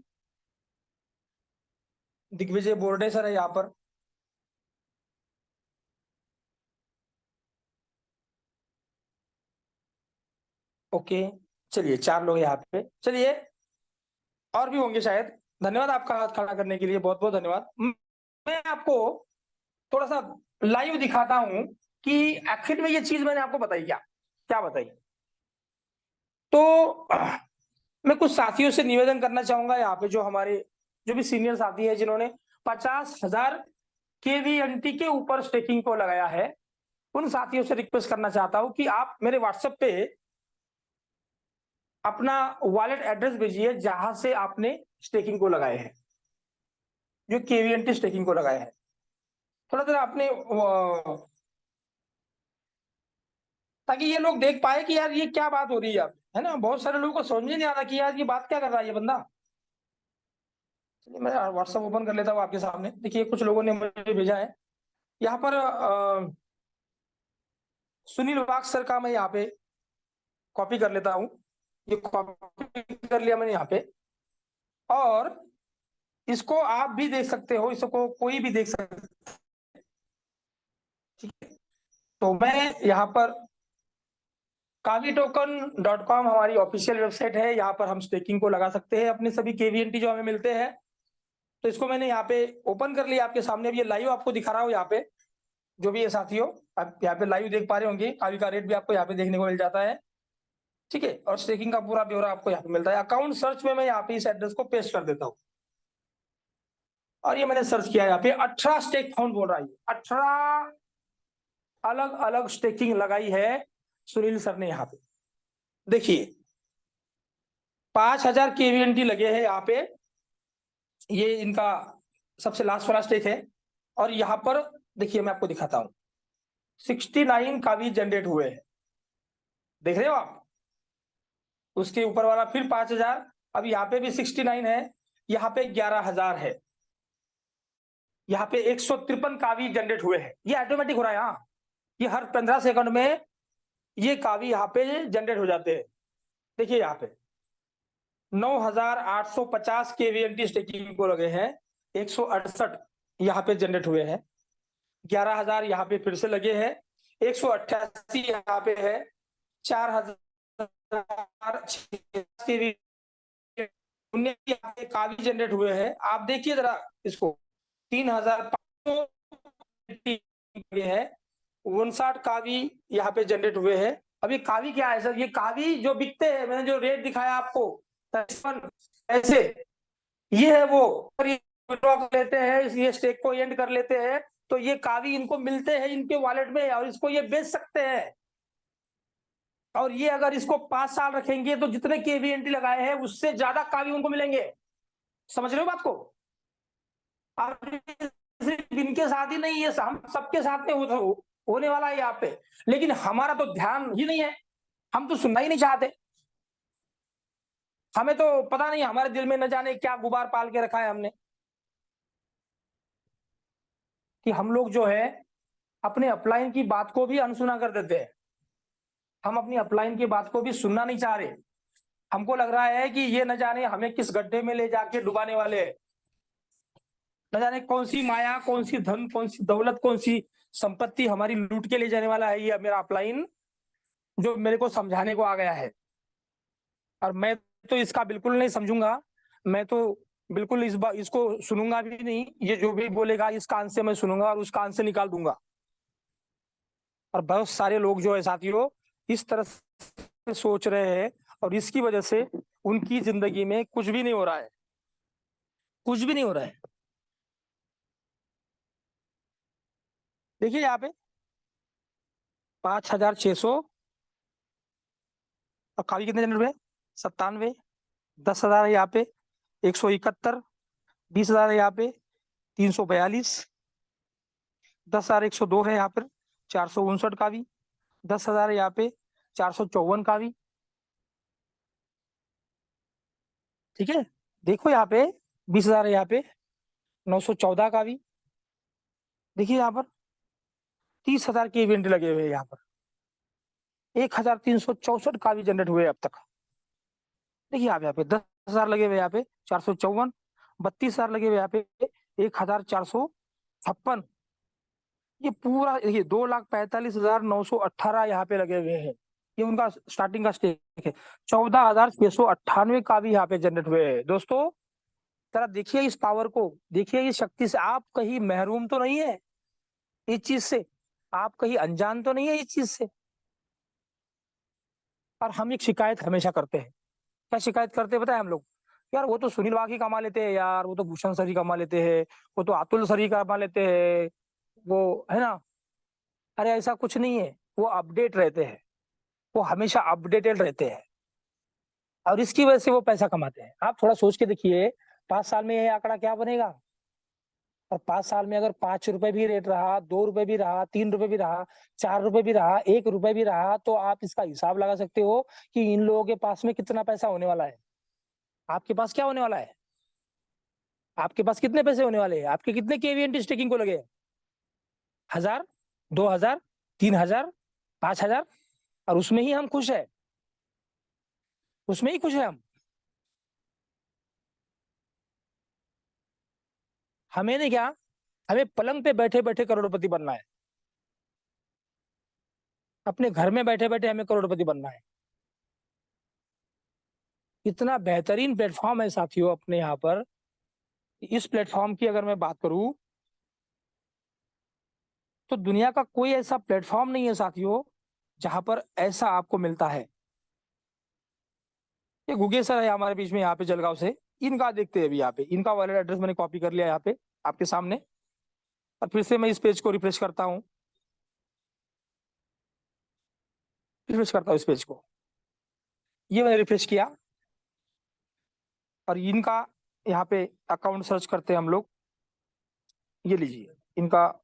दिग्विजय बोर्डे सर है यहाँ पर। ओके, चलिए 4 लोग यहाँ पे, चलिए और भी होंगे शायद। धन्यवाद आपका हाथ खड़ा करने के लिए, बहुत बहुत धन्यवाद। मैं आपको थोड़ा सा लाइव दिखाता हूं कि आखिर में ये चीज मैंने आपको बताई क्या क्या बताई। तो मैं कुछ साथियों से निवेदन करना चाहूंगा यहाँ पे, जो हमारे जो भी सीनियर साथी है जिन्होंने 50,000 केवीएनटी के ऊपर स्टेकिंग को लगाया है, उन साथियों से रिक्वेस्ट करना चाहता हूं कि आप मेरे व्हाट्सएप पे अपना वॉलेट एड्रेस भेजिए जहां से आपने स्टेकिंग को लगाए हैं, जो केवीएनटी स्टेकिंग को लगाया है। थोड़ा देर आपने ताकि ये लोग देख पाए कि यार ये क्या बात हो रही है ना? बहुत सारे लोगों को समझ में नहीं आता कि यार ये बात क्या कर रहा है ये बंदा। चलिए मैं व्हाट्सएप ओपन कर लेता हूँ आपके सामने। देखिए कुछ लोगों ने मुझे भेजा है यहाँ पर। सुनील वाग सर का मैं यहाँ पे कॉपी कर लेता हूँ। ये कॉपी कर लिया मैंने यहाँ पे, और इसको आप भी देख सकते हो, इसको कोई भी देख सकता है। ठीक है, तो मैं यहाँ पर kavitoken.com हमारी ऑफिशियल वेबसाइट है, यहाँ पर हम स्टेकिंग को लगा सकते हैं अपने सभी केवीएनटी जो हमें मिलते हैं। तो इसको मैंने यहाँ पे ओपन कर लिया आपके सामने। ये लाइव आपको दिखा रहा हूँ यहाँ पे, जो भी है साथियों, आप यहाँ पे लाइव देख पा रहे होंगे। कावी का रेट भी आपको यहाँ पे देखने को मिल जाता है, ठीक है, और स्टेकिंग का पूरा ब्यौरा आपको यहाँ पे मिलता है। अकाउंट सर्च में मैं यहाँ पे इस एड्रेस को पेस्ट कर देता हूँ, और ये मैंने सर्च किया यहाँ पे 18 स्टेक फाउंड बोल रहा है। 18 अलग अलग स्टेकिंग लगाई है सुनील सर ने यहाँ पे। देखिए 5,000 केवीएनटी लगे हैं यहाँ पे, ये इनका सबसे लास्ट वाला स्टेक है। और यहाँ पर देखिए मैं आपको दिखाता हूँ, 69 कावी जनरेट हुए हैं, देख रहे हो आप? उसके ऊपर वाला फिर 5,000, अब यहाँ पे भी 69 है, यहाँ पे 11,000 है, यहाँ पे 153 कावी जनरेट हुए हैं। ये ऑटोमेटिक हो रहा है। हाँ, ये हर 15 सेकंड में ये कावी यहाँ पे जनरेट हो जाते हैं। देखिए यहाँ पे 9,850 केवीएनटी स्टेकिंग को लगे हैं, 168 यहाँ पे जनरेट हुए हैं, 11,000 यहाँ पे फिर से लगे हैं, 188 यहाँ पे है, 4,000 यहाँ पे कावी जनरेट हुए हैं। आप देखिए जरा इसको, 3,500 है, 59 कावी यहाँ पे जनरेट हुए हैं। अब ये कावी क्या है सर? ये कावी जो बिकते हैं, मैंने जो रेट दिखाया आपको ऐसे, ये है वो, और ये लेते हैं, ये स्टेक को एंड कर लेते हैं, तो ये कावी इनको मिलते हैं इनके वॉलेट में, और इसको ये बेच सकते हैं। और ये अगर इसको 5 साल रखेंगे तो जितने केवीएनटी लगाए हैं उससे ज्यादा कावी उनको मिलेंगे। समझ रहे हो बात को? सिर्फ इनके साथ ही नहीं, ये हम सबके साथ में होने वाला है यहाँ पे। लेकिन हमारा तो ध्यान ही नहीं है, हम तो सुनना ही नहीं चाहते। हमें तो पता नहीं, हमारे दिल में न जाने क्या गुबार पाल के रखा है हमने, कि हम लोग जो है अपने अपलाइन की बात को भी अनसुना कर देते हैं। हम अपनी अपलाइन की बात को भी सुनना नहीं चाह रहे। हमको लग रहा है कि ये न जाने हमें किस गड्ढे में ले जाके डुबाने वाले हैं। न जाने कौन सी माया, कौन सी धन, कौन सी दौलत, कौन सी संपत्ति हमारी लूट के ले जाने वाला है ये मेरा अपलाइन, जो मेरे को समझाने को आ गया है। और मैं तो इसका बिल्कुल नहीं समझूंगा। मैं तो बिल्कुल इसको सुनूंगा भी नहीं। ये जो भी बोलेगा इस कान से मैं सुनूंगा और उस कान से निकाल दूंगा। और बहुत सारे लोग जो है साथियों इस तरह से सोच रहे हैं, और इसकी वजह से उनकी जिंदगी में कुछ भी नहीं हो रहा है। कुछ भी नहीं हो रहा है। देखिए यहाँ पे 5,600 और खाली कितने जनरेट हुए? 97। 10,000 है यहाँ पे 171। 20,000 है यहाँ पे 342। 10,102 है यहाँ पर 459 का भी। 10,000 है यहाँ पे 454 का भी। ठीक है, देखो यहाँ पे 20,000 है यहाँ पे 914 का भी। देखिए यहाँ पर 30,000 के इवेंट लगे हुए हैं यहाँ पर। 1,364 का भी जनरेट हुए अब तक। देखिए आप यहाँ पे 10,000 लगे हुए यहाँ पे 454। 32,000 लगे हुए यहाँ पे 1,456। ये पूरा देखिए 2,45,918 यहाँ पे लगे हुए हैं। ये उनका स्टार्टिंग का स्टेक है। 14,698 का भी यहाँ पे जनरेट हुए हैं। दोस्तों जरा देखिए इस पावर को, देखिए इस शक्ति से। आप कहीं महरूम तो नहीं है इस चीज से? आप कहीं अनजान तो नहीं है इस चीज से? और हम एक शिकायत हमेशा करते हैं। क्या शिकायत करते हैं पता है हम लोग? यार वो तो सुनील वाघ ही कमा लेते हैं यार, वो तो भूषण सर ही कमा लेते हैं, वो तो अतुल सर ही कमा लेते हैं, वो है ना। अरे ऐसा कुछ नहीं है। वो अपडेट रहते हैं, वो हमेशा अपडेटेड रहते हैं, और इसकी वजह से वो पैसा कमाते हैं। आप थोड़ा सोच के देखिए 5 साल में ये आंकड़ा क्या बनेगा। और 5 साल में अगर 5 रुपए भी रेट रहा, 2 रुपए भी रहा, 3 रुपए भी रहा, 4 रुपए भी रहा, 1 रुपए भी रहा, तो आप इसका हिसाब लगा सकते हो कि इन लोगों के पास में कितना पैसा होने वाला है। आपके पास क्या होने वाला है? आपके पास कितने पैसे होने वाले हैं? आपके कितने केवीएनटी स्टेकिंग को लगे? 1,000, 2,000, 3,000, 5,000? और उसमें ही हम खुश है, उसमें ही खुश है हम। हमें नहीं क्या, हमें पलंग पे बैठे बैठे करोड़पति बनना है। अपने घर में बैठे बैठे हमें करोड़पति बनना है। इतना बेहतरीन प्लेटफॉर्म है साथियों अपने यहाँ पर। इस प्लेटफॉर्म की अगर मैं बात करूं तो दुनिया का कोई ऐसा प्लेटफॉर्म नहीं है साथियों जहां पर ऐसा आपको मिलता है। ये गुगे सर है हमारे बीच में यहाँ पे जलगांव से। इनका देखते हैं अभी यहाँ पे, इनका वॉलेट एड्रेस मैंने कॉपी कर लिया यहाँ पे आपके सामने। और फिर से मैं इस पेज को रिफ्रेश करता हूँ, रिफ्रेश करता हूँ इस पेज को। ये मैंने रिफ्रेश किया और इनका यहाँ पे अकाउंट सर्च करते हैं हम लोग। ये लीजिए इनका,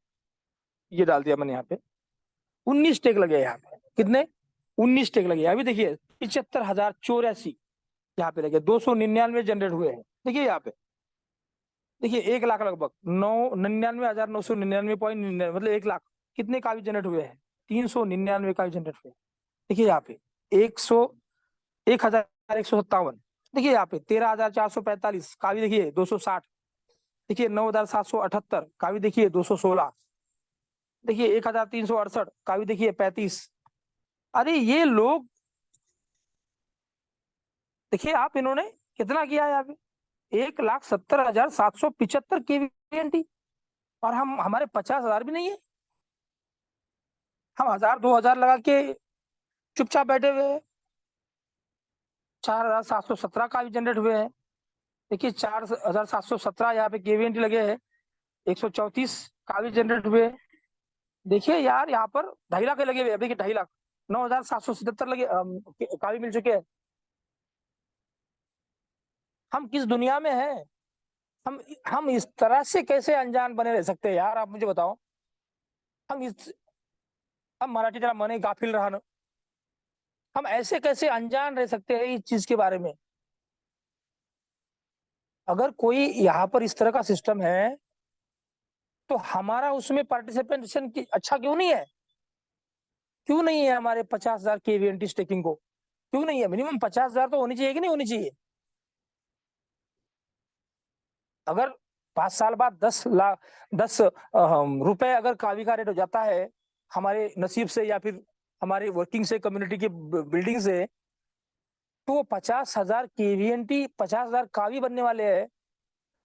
ये डाल दिया मैंने यहाँ पे। 19 टेक लगे यहाँ पे। कितने? 19 टेक लगे। अभी देखिए 75,084 यहाँ पे लगे। 299 जनरेट हुए हैं। देखिए यहाँ पे, देखिए 1 लाख लगभग 99,999.99, मतलब 1 लाख कितने का भी जनरेट हुए हैं? 399 का भी जनरेट हुए। देखिए यहाँ पे 1,157। देखिए यहाँ पे 13,445 का भी देखिए 260। देखिए 9,778 का भी देखिए 216। देखिए 1,368 का भी देखिए 35। अरे ये लोग देखिए आप, इन्होंने कितना किया है यहाँ पे? 1,70,775 केवीएनटी। और हम, हमारे 50,000 भी नहीं है। हम 1,000 2,000 लगा के चुपचाप बैठे हुए हैं। 4,717 का भी जनरेट हुए हैं। देखिए 4,717 यहाँ पे केवीएनटी लगे हैं। 134 का भी जनरेट हुए। देखिए यार यहाँ पर 2.5 लाख लगे हुए। देखिए 2.5 लाख 9,777 लगे का भी मिल चुके हैं। हम किस दुनिया में हैं? हम इस तरह से कैसे अनजान बने रह सकते हैं यार, आप मुझे बताओ। हम इस, हम मराठी जरा मने गाफिल रहा, हम ऐसे कैसे अनजान रह सकते हैं इस चीज के बारे में? अगर कोई यहाँ पर इस तरह का सिस्टम है तो हमारा उसमें पार्टिसिपेशन अच्छा क्यों नहीं है? क्यों नहीं है हमारे 50,000 KVNT स्टेकिंग को? क्यों नहीं है? मिनिमम 50,000 तो होनी चाहिए कि नहीं होनी चाहिए? अगर 5 साल बाद 10 लाख 10 रुपए अगर कावी का रेट हो जाता है हमारे नसीब से या फिर हमारे वर्किंग से, कम्युनिटी की बिल्डिंग से, तो वो 50,000 KVNT 50,000 कावी बनने वाले हैं।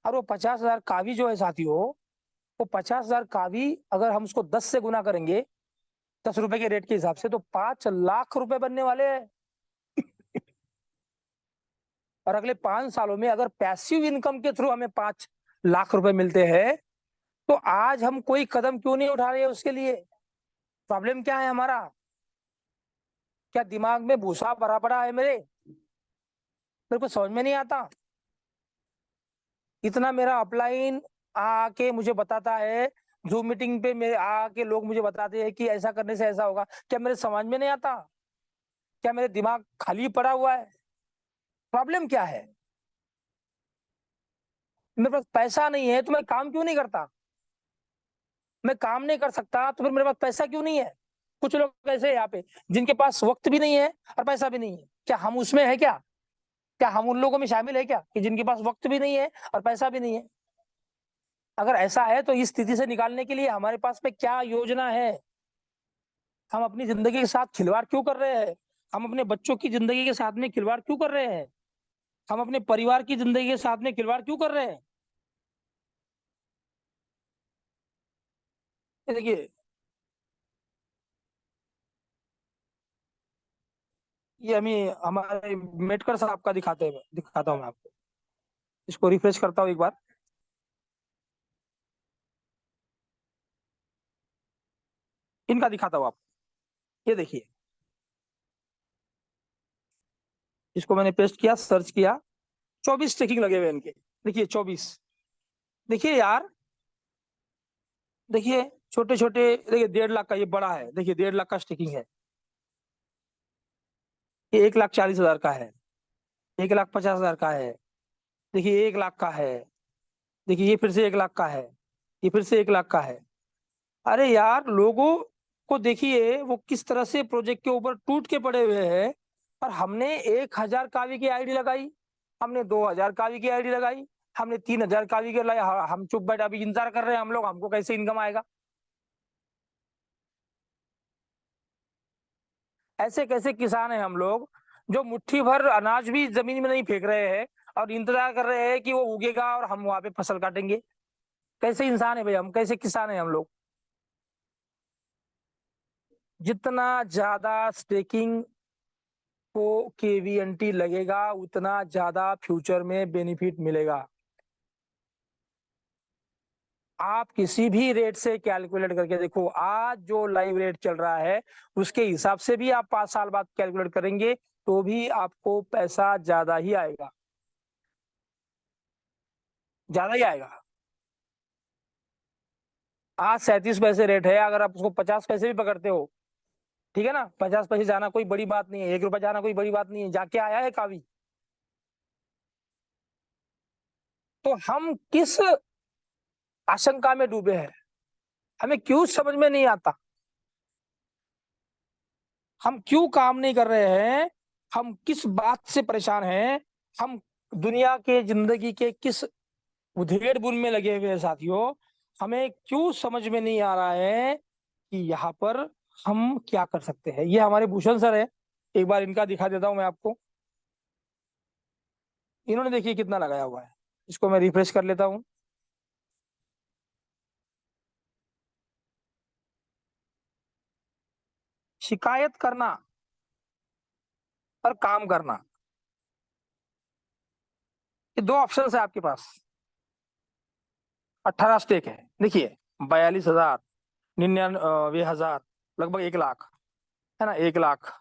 और वो 50,000 कावी जो है साथियों, वो 50,000 कावी अगर हम उसको 10 से गुना करेंगे 10 रुपए के रेट के हिसाब से, तो 5 लाख रुपए बनने वाले हैं। और अगले 5 सालों में अगर पैसिव इनकम के थ्रू हमें 5 लाख रुपए मिलते हैं, तो आज हम कोई कदम क्यों नहीं उठा रहे उसके लिए? प्रॉब्लम क्या है हमारा? क्या दिमाग में भूसा भरा पड़ा है मेरे को समझ में नहीं आता। इतना मेरा अपलाइन आके मुझे बताता है, जूम मीटिंग पे मेरे आके लोग मुझे बताते हैं कि ऐसा करने से ऐसा होगा। क्या मेरे समझ में नहीं आता? क्या मेरे दिमाग खाली पड़ा हुआ है? प्रॉब्लम क्या है? मेरे पास पैसा नहीं है तो मैं काम क्यों नहीं करता? मैं काम नहीं कर सकता तो फिर मेरे पास पैसा क्यों नहीं है? कुछ लोग ऐसे हैं यहाँ पे जिनके पास वक्त भी नहीं है और पैसा भी नहीं है। क्या हम उसमें है क्या? क्या हम उन लोगों में शामिल है क्या कि जिनके पास वक्त भी नहीं है और पैसा भी नहीं है? अगर ऐसा है तो इस स्थिति से निकालने के लिए हमारे पास में क्या योजना है? हम अपनी जिंदगी के साथ खिलवाड़ क्यों कर रहे हैं? हम अपने बच्चों की जिंदगी के साथ में खिलवाड़ क्यों कर रहे हैं? हम अपने परिवार की जिंदगी के साथ में खिलवाड़ क्यों कर रहे हैं? ये देखिए, ये हमें हमारे मेटकर साहब का दिखाता हूँ मैं आपको। इसको रिफ्रेश करता हूँ एक बार। इनका दिखाता हूँ आपको। ये देखिए, इसको मैंने पेस्ट किया, सर्च किया, 24 स्टेकिंग लगे हुए इनके। देखिए 24। देखिए यार, देखिए छोटे छोटे, देखिए 1.5 लाख का ये बड़ा है। देखिए 1.5 लाख का स्टेकिंग है। ये 1,40,000 का है, 1,50,000 का है। देखिए 1 लाख का है। देखिए ये फिर से 1 लाख का है। ये फिर से 1 लाख का है। अरे यार, लोगों को देखिए वो किस तरह से प्रोजेक्ट के ऊपर टूट के पड़े हुए हैं। और हमने 1,000 कावी की आईडी लगाई, हमने 2,000 कावी की आईडी लगाई, हमने 3,000 कावी के लगाई। हम चुप बैठे अभी इंतजार कर रहे हैं हम लोग, हमको कैसे इनकम आएगा? ऐसे कैसे किसान हैं हम लोग जो मुट्ठी भर अनाज भी जमीन में नहीं फेंक रहे हैं और इंतजार कर रहे हैं कि वो उगेगा और हम वहां पे फसल काटेंगे? कैसे इंसान है भाई हम? कैसे किसान है हम लोग? जितना ज्यादा स्टेकिंग को KVNT लगेगा उतना ज्यादा फ्यूचर में बेनिफिट मिलेगा। आप किसी भी रेट से कैलकुलेट करके देखो, आज जो लाइव रेट चल रहा है उसके हिसाब से भी आप 5 साल बाद कैलकुलेट करेंगे तो भी आपको पैसा ज्यादा ही आएगा, ज्यादा ही आएगा। आज 37 पैसे रेट है, अगर आप उसको 50 पैसे भी पकड़ते हो, ठीक है ना, 50 पैसे जाना कोई बड़ी बात नहीं है, 1 रुपया जाना कोई बड़ी बात नहीं है, जाके आया है कावी। तो हम किस आशंका में डूबे हैं? हमें क्यों समझ में नहीं आता? हम क्यों काम नहीं कर रहे हैं? हम किस बात से परेशान हैं? हम दुनिया के जिंदगी के किस उधेड़ बुन में लगे हुए हैं साथियों? हमें क्यों समझ में नहीं आ रहा है कि यहाँ पर हम क्या कर सकते हैं? ये हमारे भूषण सर है, एक बार इनका दिखा देता हूं मैं आपको। इन्होंने देखिए कितना लगाया हुआ है। इसको मैं रिफ्रेश कर लेता हूँ। शिकायत करना और काम करना, ये दो ऑप्शन है आपके पास। 18 स्टेक है। देखिए 42,000, 99,000, लगभग 1 लाख, है ना? 1 लाख,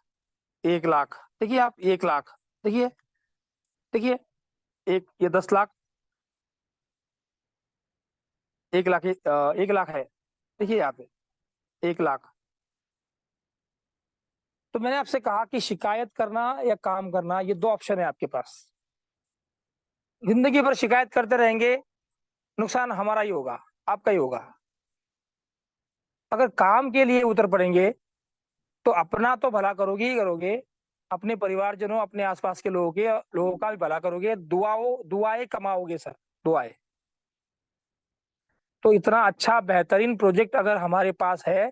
1 लाख, देखिए आप 1 लाख, देखिए, देखिए एक ये 10 लाख, 1 लाख, 1 लाख है। देखिए यहाँ पे 1 लाख। तो मैंने आपसे कहा कि शिकायत करना या काम करना, ये दो ऑप्शन है आपके पास। जिंदगी भर शिकायत करते रहेंगे, नुकसान हमारा ही होगा, आपका ही होगा। अगर काम के लिए उतर पड़ेंगे तो अपना तो भला करोगे ही करोगे, अपने परिवारजनों, अपने आसपास के लोगों का भी भला करोगे, दुआएं कमाओगे सर, दुआएं। तो इतना अच्छा बेहतरीन प्रोजेक्ट अगर हमारे पास है,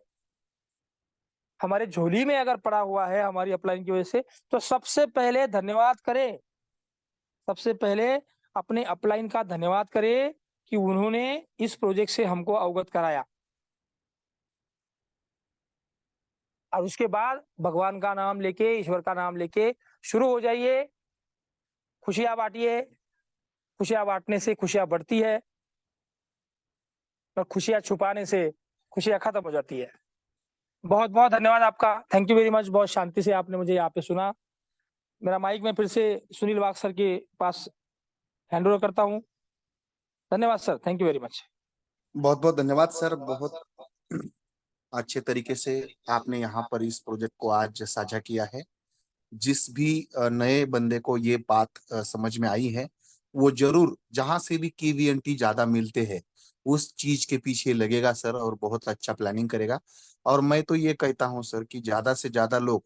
हमारे झोली में अगर पड़ा हुआ है हमारी अपलाइन की वजह से, तो सबसे पहले धन्यवाद करें। सबसे पहले अपने अपलाइन का धन्यवाद करें कि उन्होंने इस प्रोजेक्ट से हमको अवगत कराया। और उसके बाद भगवान का नाम लेके, ईश्वर का नाम लेके शुरू हो जाइए, खुशियां बांटिए। खुशियां बांटने से खुशियां बढ़ती है, और खुशियां छुपाने से खुशियां खत्म हो जाती है। बहुत बहुत धन्यवाद आपका, थैंक यू वेरी मच। बहुत शांति से आपने मुझे यहाँ पे सुना। मेरा माइक में फिर से सुनील वाग सर के पास हैंड ओवर करता हूँ। धन्यवाद sir, thank you very much. बहुत बहुत धन्यवाद सर। बहुत अच्छे तरीके से आपने यहाँ पर इस प्रोजेक्ट को आज साझा किया है। जिस भी नए बंदे को ये बात समझ में आई है, वो जरूर जहां से भी केवीएनटी ज्यादा मिलते हैं उस चीज के पीछे लगेगा सर, और बहुत अच्छा प्लानिंग करेगा। और मैं तो ये कहता हूँ सर कि ज्यादा से ज्यादा लोग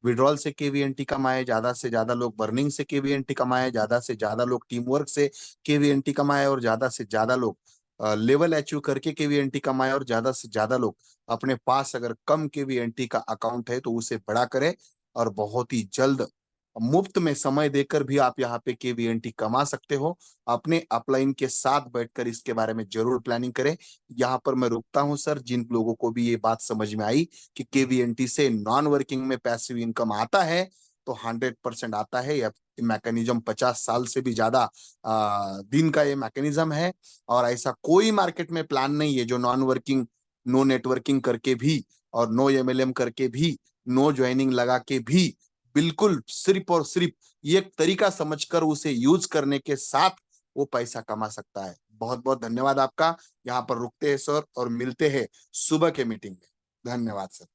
विड्रॉल से केवीएनटी कमाए, ज्यादा से ज्यादा लोग बर्निंग से केवीएनटी कमाए, ज्यादा से ज्यादा लोग टीम वर्क से केवीएनटी कमाए, और ज्यादा से ज्यादा लोग लेवल अचीव करके केवीएनटी कमाए, और ज्यादा से ज्यादा लोग अपने पास अगर कम केवीएनटी का अकाउंट है तो उसे बड़ा करे। और बहुत ही जल्द मुफ्त में समय देकर भी आप यहाँ पे केवीएनटी कमा सकते हो। अपने अपलाइन के साथ बैठकर इसके बारे में जरूर प्लानिंग करें। यहाँ पर मैं रुकता हूँ सर। जिन लोगों को भी ये बात समझ में आई कि केवीएनटी से नॉन वर्किंग में पैसिव इनकम आता है, तो 100% आता है। यह मैकेनिज्म 50 साल से भी ज्यादा दिन का ये मैकेनिज्म है। और ऐसा कोई मार्केट में प्लान नहीं है जो नॉन वर्किंग, नो नेटवर्किंग करके भी, और नो एमएलएम करके भी, नो ज्वाइनिंग लगा के भी, बिल्कुल सिर्फ और सिर्फ ये एक तरीका समझकर उसे यूज करने के साथ वो पैसा कमा सकता है। बहुत बहुत धन्यवाद आपका। यहाँ पर रुकते हैं सर और मिलते हैं सुबह के मीटिंग में। धन्यवाद सर।